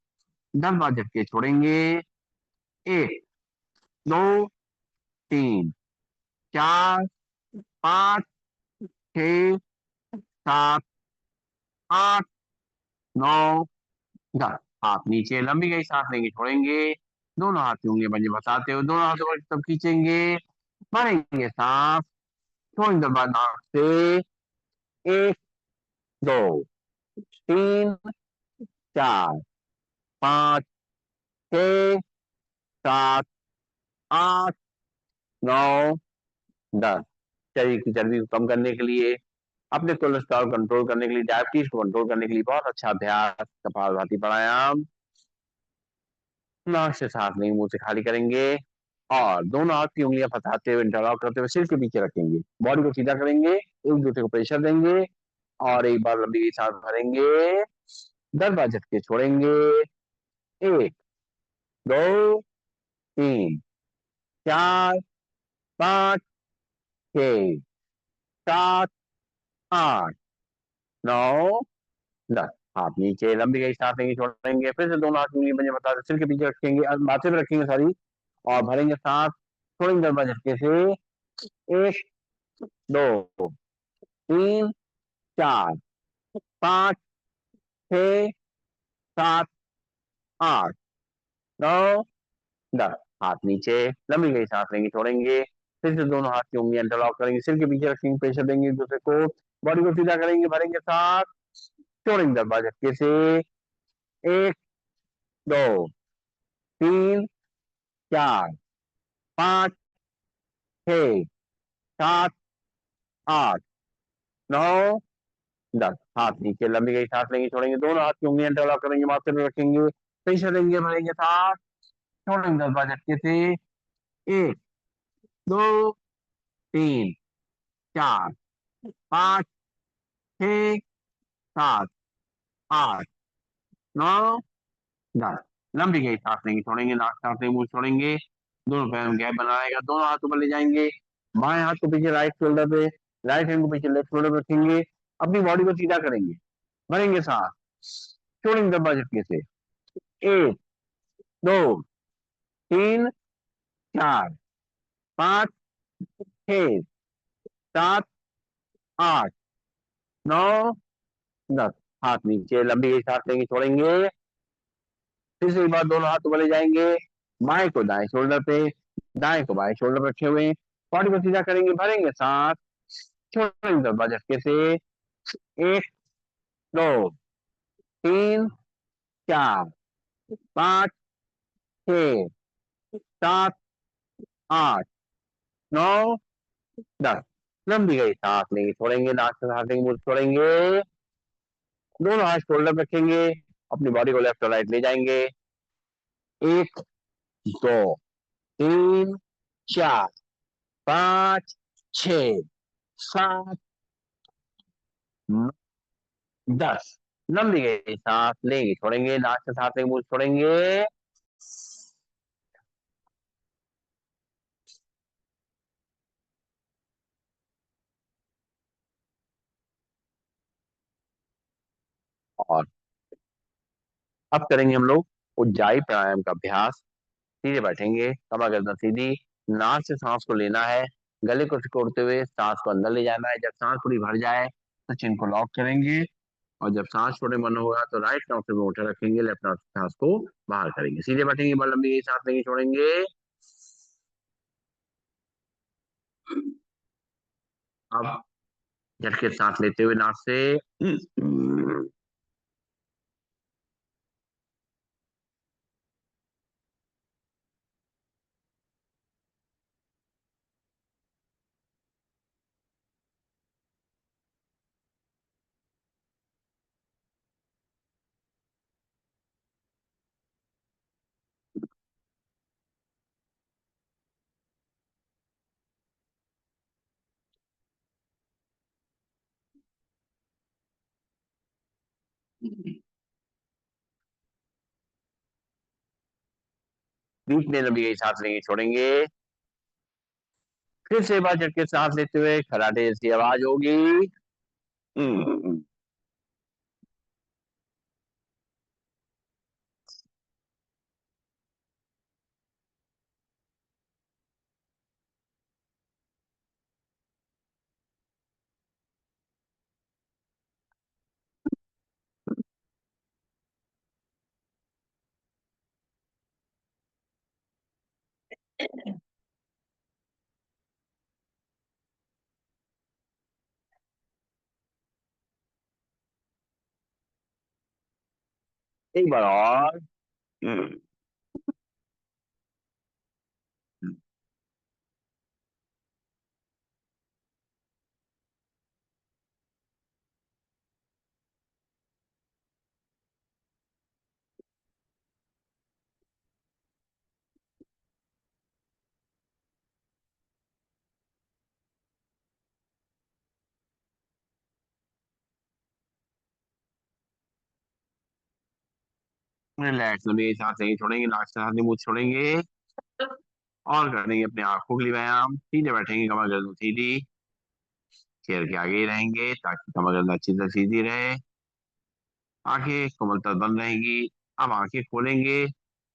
10 बार झटके छोड़ेंगे। 1, 2, 3, 4, 5, 6, 7, 8, 9, 10। हाथ नीचे, लंबी गई सांस लेंगे, छोड़ेंगे। दोनों हाथ की उंगलियां पंजे फंसाते हुए दोनों हाथों को तब खींचेंगे। भरेंगे सांस, छोड़ेंगे 10 बार नाक से। 1, 2, 3, 4, 5, 6, 7, 8, 9, 10। शरीर की चर्बी को कम करने के लिए, अपने कोलेस्ट्रॉल कंट्रोल करने के लिए, डायबिटीज को कंट्रोल करने के लिए बहुत अच्छा अभ्यास कपालभाति प्राणायाम। नाक से सांस लेंगे, मुंह से खाली करेंगे और दोनों हाथ की उंगलियां फंसाते हुए इंटरलॉक करते हुए सिर के पीछे रखेंगे। बॉडी को सीधा करेंगे, एक दूसरे को प्रेशर देंगे और एक बार लंबी सांस भरेंगे, 10 बार झटके छोड़ेंगे। 1, 2, 3, 4, 5, 6, 7, 8, 9, 10। हाथ नीचे, लंबी गई सांस लेंगे, छोड़ेंगे। फिर से दोनों हाथ की उंगली बता सिर के पीछे रखेंगे, माथे पे रखेंगे सारी, और भरेंगे सांस, छोड़ेंगे 10 बार झटके से। 1, 2, 3, 4, 5, 6, 7, 8, 9, 10। हाथ नीचे, लंबी गई सांस लेंगे, छोड़ेंगे। फिर से दोनों हाथ की उंगलियां इंटरलॉक करेंगे, सिर के पीछे रखेंगे, प्रेशर देंगे एक दूसरे को। बॉडी को सीधा करेंगे, भरेंगे सांस, छोड़ेंगे 10 बार झटके से। 1, 2, 3, 4, 5, 6, 7, 8, 9, 10। हाथ नीचे, लंबी गई सांस लेंगे, छोड़ेंगे। दोनों हाथ की उंगलियां इंटरलॉक करेंगे, माथे पे रखेंगे, प्रेशर देंगे, भरेंगे सांस, छोड़ेंगे 10 बार झटके से। 1, 2, 3, 4, 5, 6, 7, 8, 9, 10। लंबी गई सांस लेंगे, छोड़ेंगे, नाक सांस लेंगे, मुंह छोड़ेंगे। दोनों पैर में गैप बनाएगा, दोनों हाथों पर ले जाएंगे। बाएं हाथ को पीछे राइट शोल्डर पे, राइट हैंड को पीछे लेफ्ट शोल्डर पे रखेंगे। अपनी बॉडी को सीधा करेंगे, भरेंगे सांस, छोड़ेंगे 10 बार झटके से। 1, 2, 3, 4, 5, 6, 7, 8, 9, 10। हाथ नीचे, लंबी गई सांस लेंगे, छोड़ेंगे। फिर से एक बार दोनों हाथ ऊपर ले जाएंगे, बाएं को दाएं शोल्डर पे, दाएं को बाएं शोल्डर पे रखे हुए, बॉडी को सीधा करेंगे, भरेंगे सांस, छोड़ेंगे दबा झटके से। 1, 2, 3, 4, 5, 6, 7, 8, 9, 10। लंबी गई सांस लेंगे, छोड़ेंगे, नाक से सांस लेंगे, मुंह से छोड़ेंगे, दोनों हाथ शोल्डर पे रखेंगे, अपनी बॉडी को लेफ्ट और राइट ले जाएंगे। 1, 2, 3, 4, 5, 6, 7, 10। लंबी गई सांस लेंगे, छोड़ेंगे, नाक से सांस लेंगे, मुंह से छोड़ेंगे। और अब करेंगे हम लोग उज्जाई प्राणायाम का अभ्यास। सीधे बैठेंगे, कमर गर्दन सीधी, नाक से सांस को लेना है, गले को सिकोड़ते हुए सांस को अंदर ले जाना है। जब सांस पूरी भर जाए तो चिन को लॉक करेंगे, और जब सांस छोड़ने मन होगा तो राइट नॉस्ट्रिल में उठे रखेंगे, लेफ्ट नॉस्ट्रिल से सांस को बाहर करेंगे। सीधे बैठेंगे, बड़ लंबी सांस लेंगे, छोड़ेंगे। अब झटके से सांस लेते हुए नाक से, बीच में लंबी गई सांस लेंगे, छोड़ेंगे। फिर से एक बार झटके से सांस लेते हुए खराटे जैसी आवाज होगी। एक बार और। रिलैक्स, लंबी सांस लेंगे, छोड़ेंगे, नाक से सांस लेंगे, मुंह से छोड़ेंगे। और करेंगे अपने आंखों के लिए व्यायाम। सीधे बैठेंगे, कमर गर्दन सीधी, चेयर के आगे ही रहेंगे ताकि कमर गर्दन अच्छी तरह सीधी रहे। आंखें कोमलता बंद रहेंगी। अब आंखें खोलेंगे,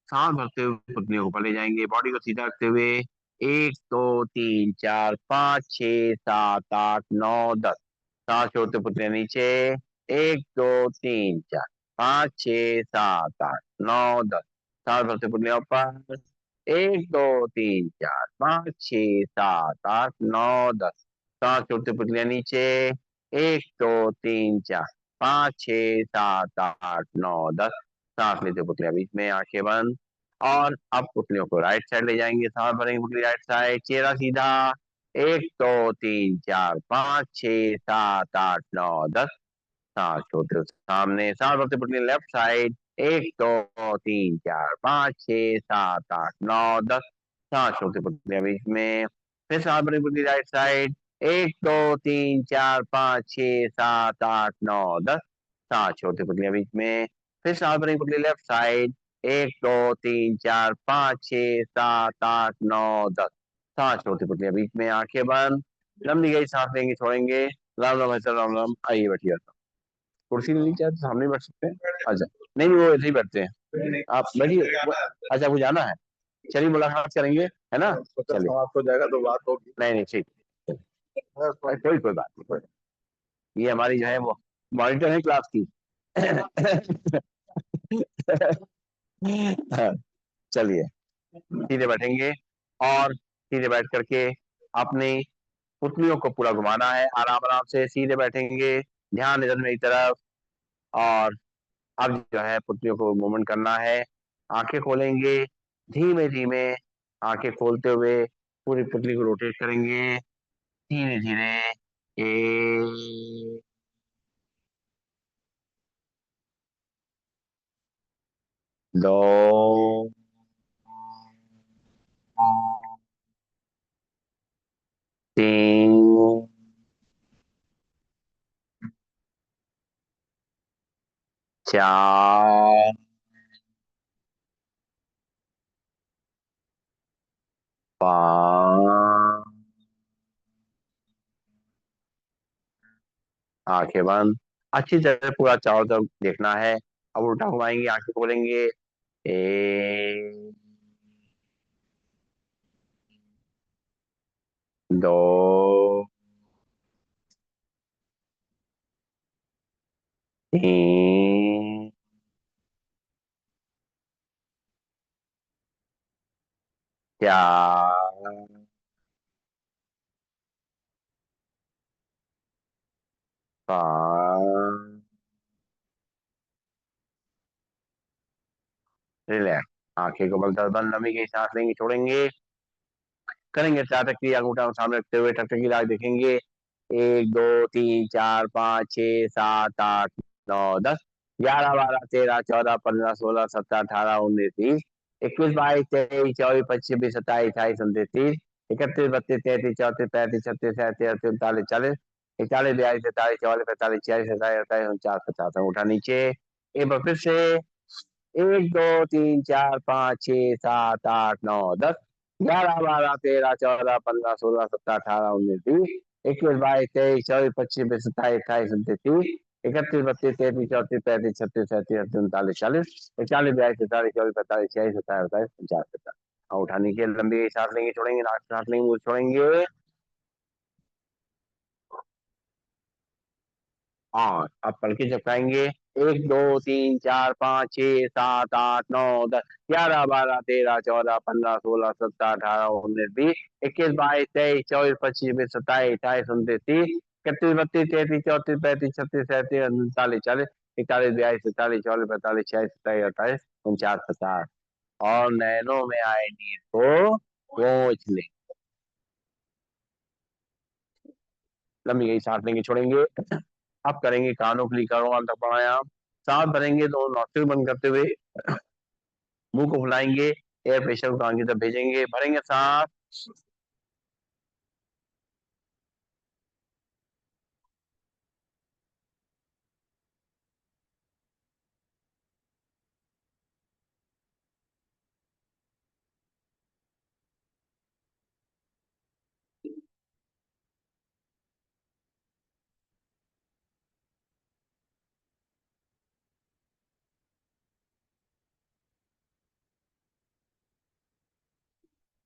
सांस भरते हुए पुतलियों को ऊपर ले जाएंगे, बॉडी को सीधा रखते हुए। 1, 2, 3, 4, 5, 6, 7, 8, 9, 10। सांस छोड़ते पुतलियां नीचे। 1, 2, 3, 4, 5, 6, 7, 8, 9, 10। सांस भरते पुतलियां ऊपर। 1, 2, 3, 4, 5, 6, 7, 8, 9, 10। सांस छोड़ते पुतलियां नीचे। 1, 2, 3, 4, 5, 6, 7, 8, 9, 10। सांस लेते पुतलियां बीच में, आंखें बंद। और अब पुतलियों को राइट साइड ले जाएंगे, सांस भरेंगे पुतली राइट साइड, चेहरा सीधा। 1, 2, 3, 4, 5, 6, 7, 8, 9, 10। सांस छोड़ते सामने, सांस भरते पुतली लेफ्ट साइड। 1, 2, 3, 4, 5, 6, 7, 8, 9, 10। सांस छोड़ते पुतलियां बीच में। फिर सांस भरेंगे पुतली राइट साइड। 1, 2, 3, 4, 5, 6, 7, 8, 9, 10। सांस छोड़ते पुतलियां बीच में। फिर सांस भरेंगे पुतली लेफ्ट साइड। 1, 2, 3, 4, 5, 6, 7, 8, 9, 10। सांस छोड़ते पुतलियां बीच में, आंखें बंद। लंबी गई सांस लेंगे, छोड़ेंगे। राम राम ऐसा, राम राम। आइए बैठिए। कुर्सी मिलनी चाहिए तो सामने बैठ सकते हैं। अच्छा, नहीं नहीं, वो ऐसे ही बैठते हैं, आप बैठिए। अच्छा, आपको जाना है? चलिए मुलाकात करेंगे, है ना? चलिए समाप्त हो जाएगा तो बात होगी। नहीं नहीं ठीक। कोई कोई बात नहीं, कोई। ये हमारी जो है वो मॉनिटर है क्लास की। हाँ, चलिए सीधे बैठेंगे और सीधे बैठ करके अपनी पुतलियों को पूरा घुमाना है, आराम आराम से सीधे बैठेंगे, ध्यान इधर मेरी तरफ। और अब जो है पुतलियों को मूवमेंट करना है, आंखें खोलेंगे धीमे धीमे, आंखें खोलते हुए पूरी पुतली को रोटेट करेंगे धीरे धीरे। एक, दो, तीन, चार, पाँच, आंखें बंद। अच्छी तरह पूरा चारों तरफ देखना है। अब उल्टा घुमाएंगे, आंखें खोलेंगे। एक, दो, तीन, चार, पाँच। रिलैक्स, आंखें को बंद बंद, लंबी की सांस लेंगे, छोड़ेंगे, करेंगे चार तक अंगूठा सामने रखते हुए टक की राह देखेंगे। एक, दो, तीन, चार, पाँच, छः, सात, आठ, नौ, 10, 11, 12, 13, 14, 15, 16, 17, 18, 19, 20, 21, 22, 23, 24, 25, 26, 27, 28, 29, 30, 31, 32, 33, 34, 35, 36, 37, 38, 39, 40, 41, 42, 43, 44, 45, 46, 47, 48, 49, 50, अंगूठा नीचे। एक बार फिर से, एक, दो, तीन, चार, पाँच, छः, सात, आठ, नौ, 10, 11, 12, 13, 14, 15, 16, 17, 18, 19, 20, 21, 22, 23, 24, 25, 26, 27, 28, 29, 30, 31, 32, 33, 34, 35, 36, 37, 38, 39, 40, 41, 42, 43, 44, 45, 46, 47, 48, 49, 50। उठाने के लंबी सांस लेंगे, छोड़ेंगे, नाक सांस लेंगे, मुंह से छोड़ेंगे। और अब पलके झपकाएंगे। एक, दो, तीन, चार, पाँच, छः, सात, आठ, नौ, 10, 11, 12, 13, 14, 15, 16, 17, 18, 19, 20, 21, 22, 23, 24, 25, 26, 27, 28, 29, 30, 31, 32, 33, 34, 35, 36, 37, 39, 40, 41, 42, 43, 44, 45, 46, 27, 28, 49, 50। और नैनों में आए नीर को पोंछ ले। लंबी गई सांस लेंगे, छोड़ेंगे। अब करेंगे कानों के लिए करो तक प्राणायाम। सांस भरेंगे तो नॉस्ट्रिल बंद करते हुए मुंह को फुलाएंगे, एयर प्रेशर को कान की तरफ भेजेंगे, भरेंगे सांस।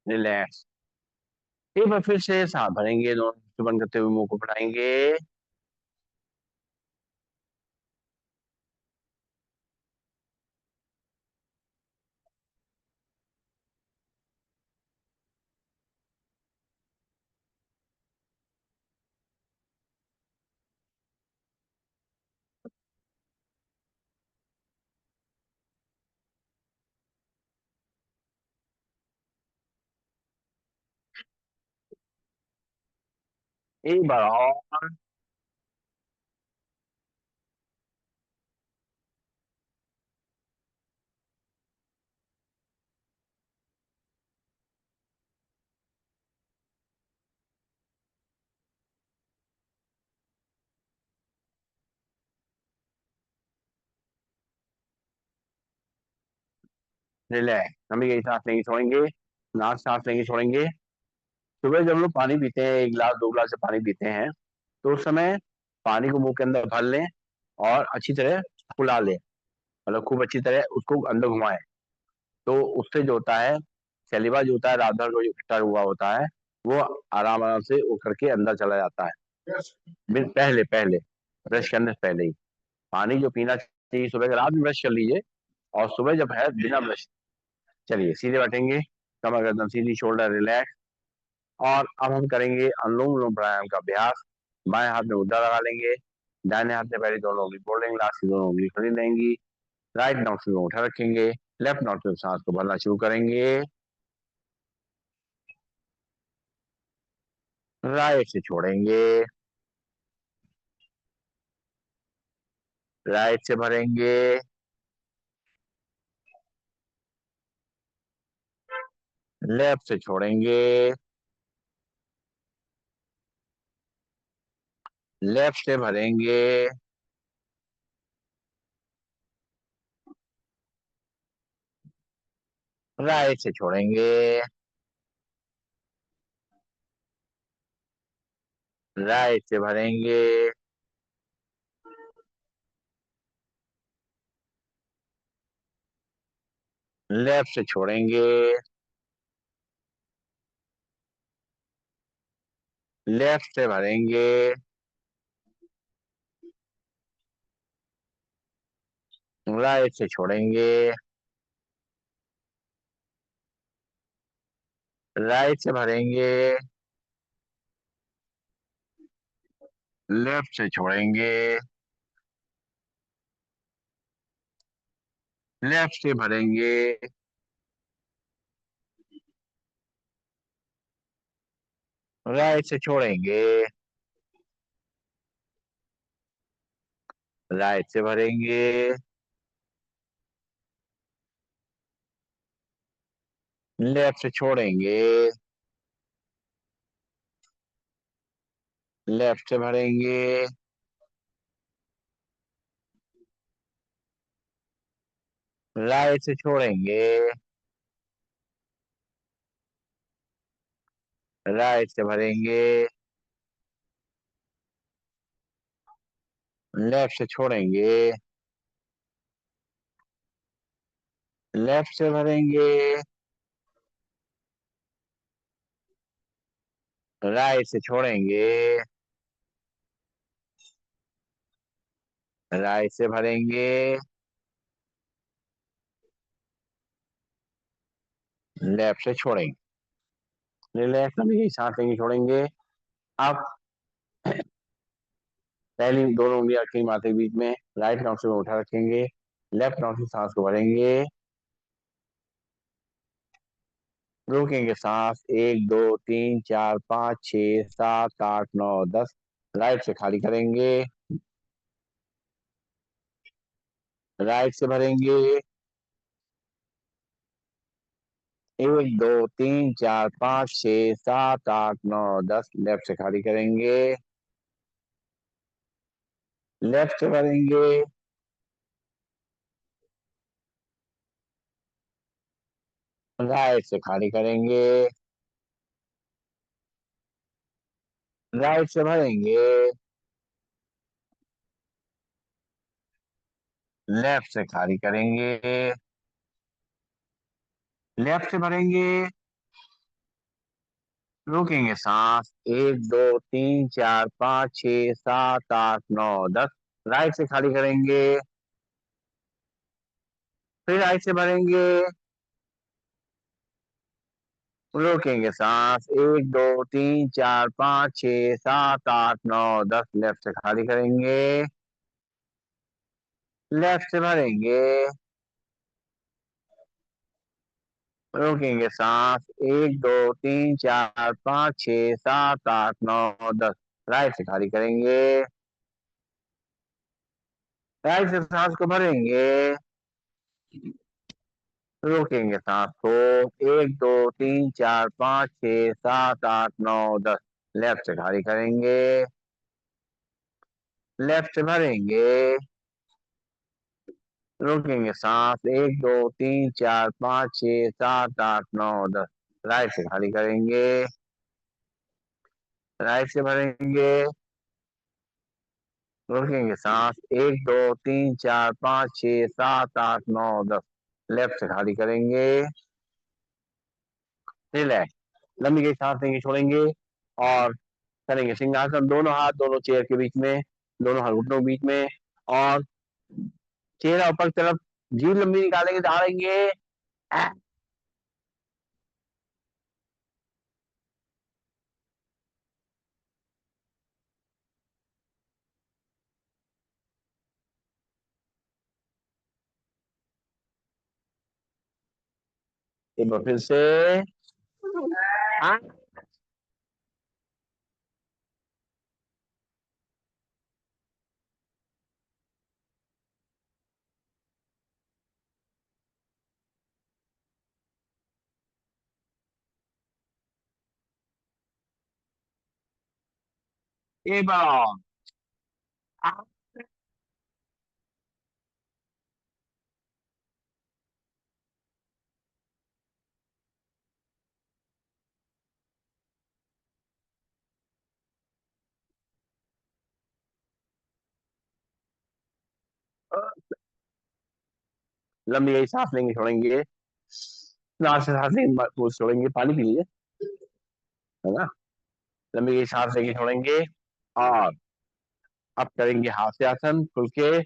रिलैक्स। एक बार फिर से सांस भरेंगे, दोनों नॉस्ट्रिल बंद करते हुए मुंह को फुलाएंगे। एक बार और। रिलैक्स, हम भी यही सांस लेंगे, छोड़ेंगे, नाक सांस लेंगे, छोड़ेंगे। सुबह जब हम लोग पानी पीते हैं, एक गिलास दो गिलास से पानी पीते हैं, तो उस समय पानी को मुंह के अंदर भर लें और अच्छी तरह फुला लें, मतलब खूब अच्छी तरह उसको अंदर घुमाएं। तो उससे जो होता है सैलिवा जो होता है, रात भर को जो इकट्ठा हुआ होता है, वो आराम आराम से वो करके अंदर चला जाता है। पहले पहले ब्रश करने से पहले ही पानी जो पीना चाहिए सुबह के, रात में ब्रश कर लीजिए, और सुबह जब है बिना ब्रश। चलिए सीधे बैठेंगे, कमर गर्दन सीधी, शोल्डर रिलैक्स। और अब हम करेंगे अनुलोम विलोम प्राणायाम का अभ्यास। बाएं हाथ में मुद्रा लगा लेंगे, दाहिने हाथ में पहले दोनों उंगली मोड़ लेंगे, लास्ट की दोनों उंगली खुली रहेंगी। राइट नॉस्ट्रिल में उठा रखेंगे, लेफ्ट नॉस्ट्रिल से सांस को भरना शुरू करेंगे, राइट से छोड़ेंगे, राइट से भरेंगे, लेफ्ट से छोड़ेंगे, लेफ्ट से भरेंगे, राइट से छोड़ेंगे, राइट से भरेंगे, लेफ्ट से छोड़ेंगे, लेफ्ट से भरेंगे, राइट से छोड़ेंगे, राइट से भरेंगे, लेफ्ट से छोड़ेंगे, लेफ्ट से भरेंगे, राइट से छोड़ेंगे, राइट से भरेंगे, लेफ्ट से छोड़ेंगे, लेफ्ट से भरेंगे, राइट से छोड़ेंगे, राइट से भरेंगे, लेफ्ट से छोड़ेंगे, लेफ्ट से भरेंगे, राइट से छोड़ेंगे, राइट से भरेंगे, लेफ्ट से छोड़ेंगे। रिलैक्स अभी सांस लेंगे, छोड़ेंगे। अब पहली दोनों उंगलियां रखेंगे माथे के बीच में, राइट नॉस्ट्रिल में उठा रखेंगे, लेफ्ट नॉस्ट्रिल सांस को भरेंगे, रोकेंगे सांस, 1 2 3 4 5 6 7 8 9 10। राइट से खाली करेंगे, राइट से भरेंगे, 1 2 3 4 5 6 7 8 9 10। लेफ्ट से खाली करेंगे, लेफ्ट से भरेंगे, राइट से खाली करेंगे, राइट से भरेंगे, लेफ्ट से खाली करेंगे, लेफ्ट से भरेंगे, रोकेंगे सांस, 1 2 3 4 5 6 7 8 9 10। राइट से खाली करेंगे, फिर राइट से भरेंगे, रोकेंगे सांस, 1 2 3 4 5 6 7 8 9 10। लेफ्ट से खाली करेंगे, लेफ्ट से भरेंगे, रोकेंगे सांस, 1 2 3 4 5 6 7 8 9 10। राइट से खाली करेंगे, राइट से सांस को भरेंगे, रोकेंगे सांस को, 1 2 3 4 5 6 7 8 9 10। लेफ्ट से खाली करेंगे, लेफ्ट से भरेंगे, रोकेंगे सांस, 1 2 3 4 5 6 7 8 9 10। राइट से खाली करेंगे, राइट से भरेंगे, रोकेंगे सांस, 1 2 3 4 5 6 7 8 9 10। लेफ्ट से खाली करेंगे, रिलैक्स। लंबी गई सांस लेंगे, छोड़ेंगे और करेंगे सिंहासन, दोनों हाथ दोनों चेयर के बीच में, दोनों हाथ घुटनों के बीच में, और चेहरा ऊपर की तरफ, जीभ लंबी निकालेंगे, दहाड़ेंगे। एक बार फिर से। एक बार। लंबी गई सांस लेंगे, छोड़ेंगे, नाक से सांस लेंगे, छोड़ेंगे, पानी पी लीजिए, है ना। लंबी गई सांस लेंगे, छोड़ेंगे, और अब करेंगे हास्यासन खुल के।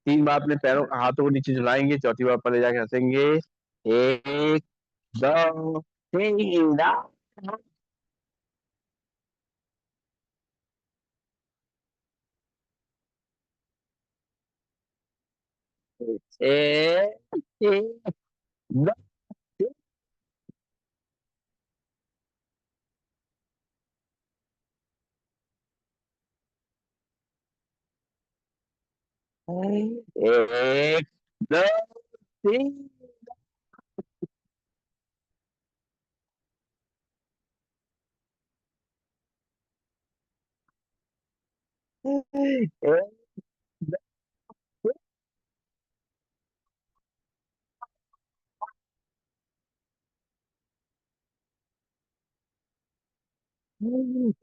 3 बार अपने पैरों हाथों को नीचे झुलाएंगे, चौथी बार ऊपर ले जाके हंसेंगे। एक, दो, तीन। एक, एक, दो, एक, दो, तीन। एक,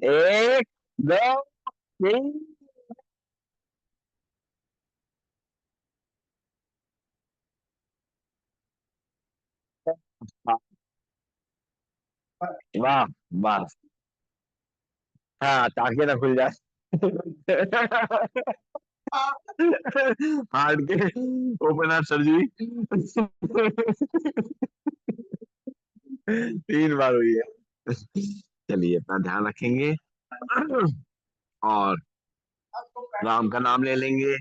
एक, दो, तीन। वाह, वाह। हाँ, ताकि ना खुल जाए। हार्ट के ओपन हार्ट सर्जरी। 3 बार हुई है। चलिए, अपना ध्यान रखेंगे और राम का नाम ले लेंगे।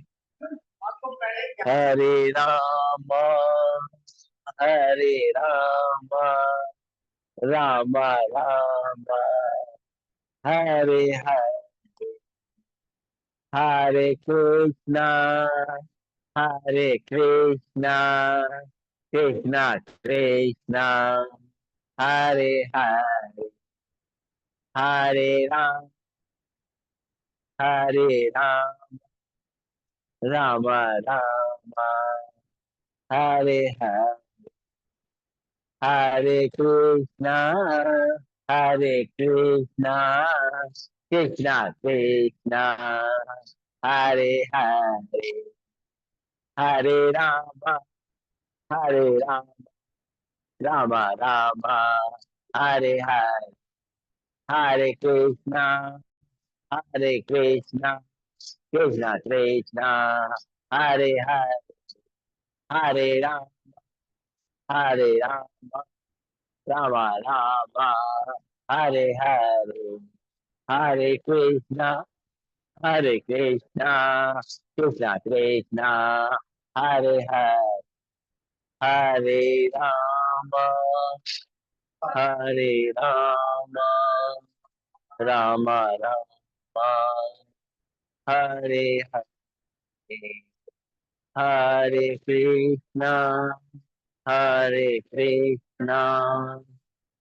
हरे राम, हरे राम, राम राम, हरे हरे, हरे कृष्णा, हरे कृष्णा, कृष्णा कृष्णा, हरे हरे, हरे राम, हरे राम, राम राम, हरे हरे, हरे कृष्णा, हरे कृष्णा, कृष्णा कृष्णा, हरे हरे, हरे राम, हरे राम, राम राम, हरे हरे, हरे कृष्णा, हरे कृष्णा, कृष्णा कृष्णा, हरे हरे, हरे राम, हरे राम, राम राम, हरे हरे, हरे कृष्णा, हरे कृष्णा, कृष्णा कृष्णा, हरे हरे, हरे राम, हरे राम, राम राम, हरे हरे, हरे कृष्णा, हरे कृष्णा,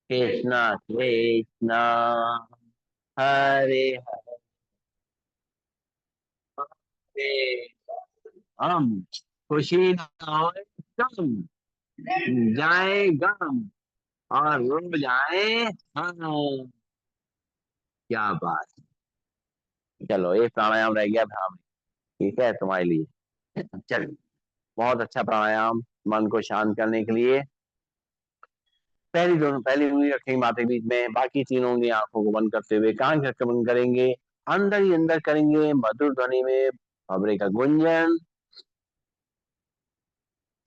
कृष्णा कृष्णा, हरे हरे। हम खुशी ना हो कम, जाए गम, और रो जाए हम। क्या बात। चलो, एक प्राणायाम रह गया भ्राम। ठीक है, तुम्हारे लिए। चलो, बहुत अच्छा प्राणायाम मन को शांत करने के लिए। पहली उंगली रखेंगे माथे के बीच में, बाकी तीनों उंगली आंखों को बंद करते हुए कान झटके बंद करेंगे। अंदर ही अंदर करेंगे मधुर ध्वनि में भवरे का गुंजन।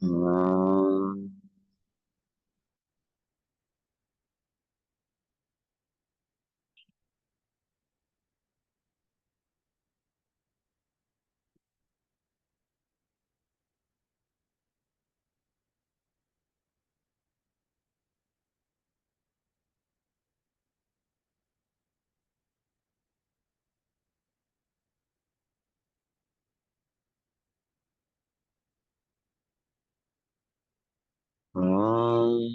हम्म, हम्म,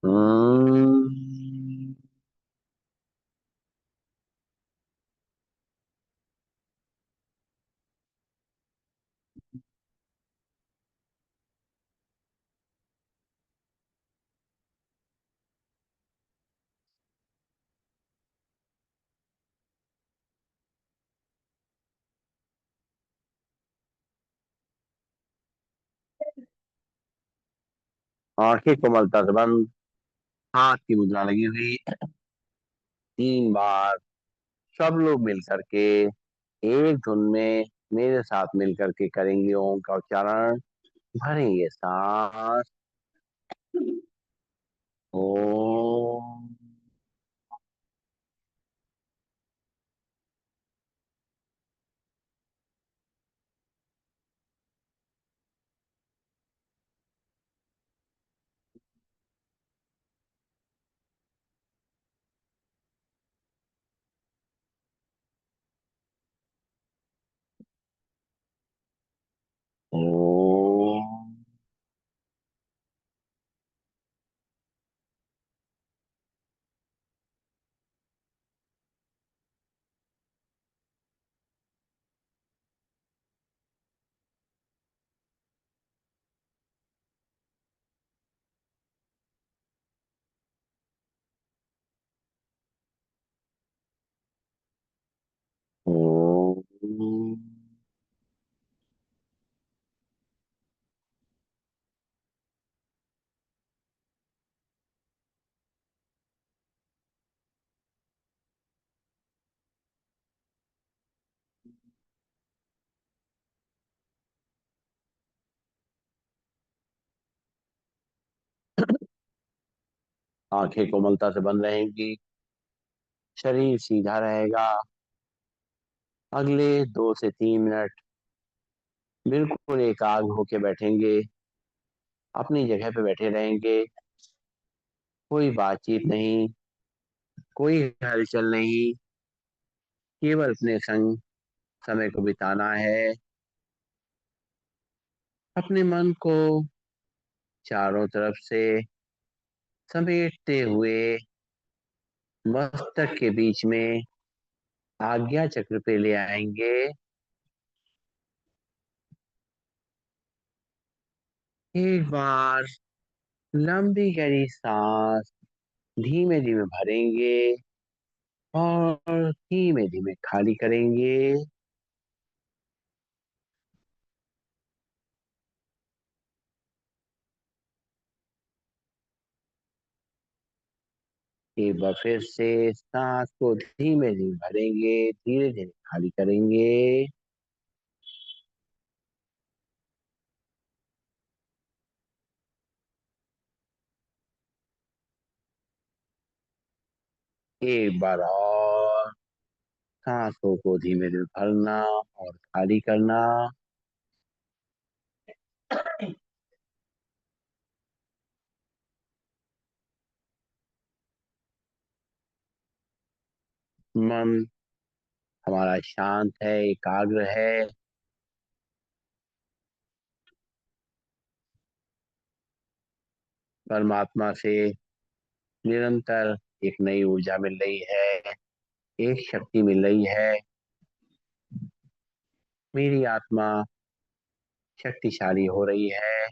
हम्म, आंखें कोमलता से बंद, हाथ की मुद्रा लगी हुई। 3 बार सब लोग मिल करके एक धुन में मेरे साथ मिल करके करेंगे ओम का उच्चारण। भरेंगे सांस। ओम। ओम। ओम। आंखें कोमलता से बंद रहेंगी। शरीर सीधा रहेगा। अगले 2 से 3 मिनट बिल्कुल एकाग्र होके बैठेंगे। अपनी जगह पे बैठे रहेंगे। कोई बातचीत नहीं, कोई हलचल नहीं। केवल अपने संग समय को बिताना है। अपने मन को चारों तरफ से समेटते हुए मस्तक के बीच में आज्ञा चक्र पे ले आएंगे। एक बार लंबी गहरी सांस धीमे धीमे भरेंगे और धीमे धीमे खाली करेंगे। एक बार फिर से सांस को धीमे धीमे भरेंगे, धीरे धीरे खाली करेंगे। एक बार और सांसों को धीमे धीमे भरना और खाली करना। मन हमारा शांत है, एकाग्र है। परमात्मा से निरंतर एक नई ऊर्जा मिल रही है, एक शक्ति मिल रही है। मेरी आत्मा शक्तिशाली हो रही है।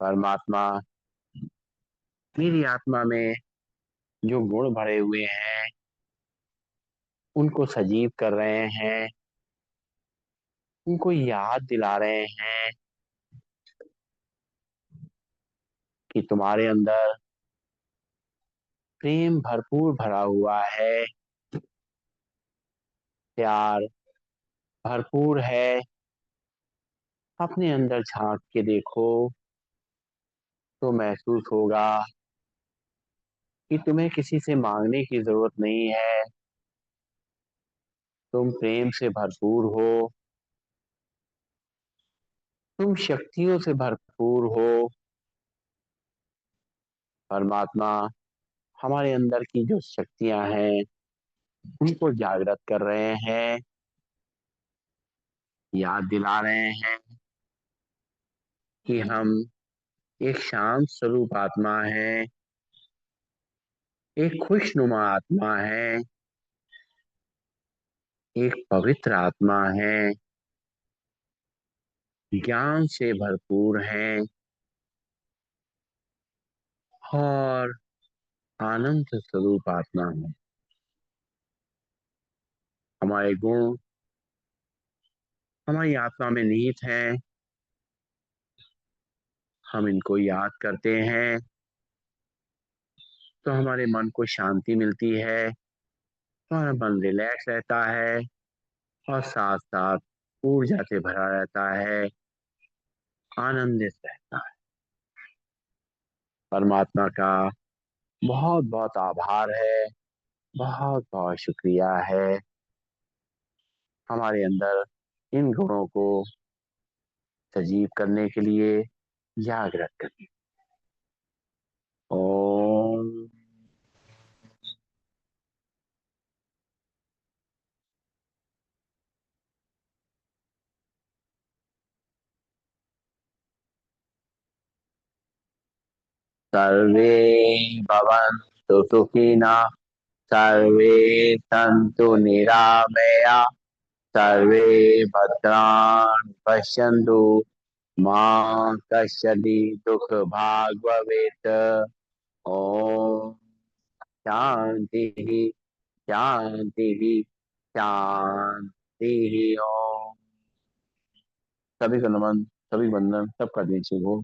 परमात्मा मेरी आत्मा में जो गुण भरे हुए हैं उनको सजीव कर रहे हैं, उनको याद दिला रहे हैं कि तुम्हारे अंदर प्रेम भरपूर भरा हुआ है, प्यार भरपूर है। अपने अंदर झांक के देखो तो महसूस होगा कि तुम्हें किसी से मांगने की जरूरत नहीं है। तुम प्रेम से भरपूर हो, तुम शक्तियों से भरपूर हो। परमात्मा हमारे अंदर की जो शक्तियां हैं उनको जागृत कर रहे हैं, याद दिला रहे हैं कि हम एक शांत स्वरूप आत्मा है, एक खुशनुमा आत्मा है, एक पवित्र आत्मा है, ज्ञान से भरपूर है और आनंद स्वरूप आत्मा है। हमारे गुण हमारी आत्मा में निहित हैं, हम इनको याद करते हैं तो हमारे मन को शांति मिलती है, हमारा मन रिलैक्स रहता है और साथ साथ ऊर्जा से भरा रहता है, आनंदित रहता है। परमात्मा का बहुत बहुत आभार है, बहुत बहुत शुक्रिया है हमारे अंदर इन गुणों को सजीव करने के लिए, जागृत करने। ओम। सर्वे भवन्तु सुखिनः, सर्वे सन्तु निरामया, सर्वे भद्राणि पश्यन्तु, मा कश्चित् दुःखभाग् भवेत्। ओम शांति, शांति, शांति। ओम। सभी को नमन, सभी वंदन, सबका दिन शुभ हो।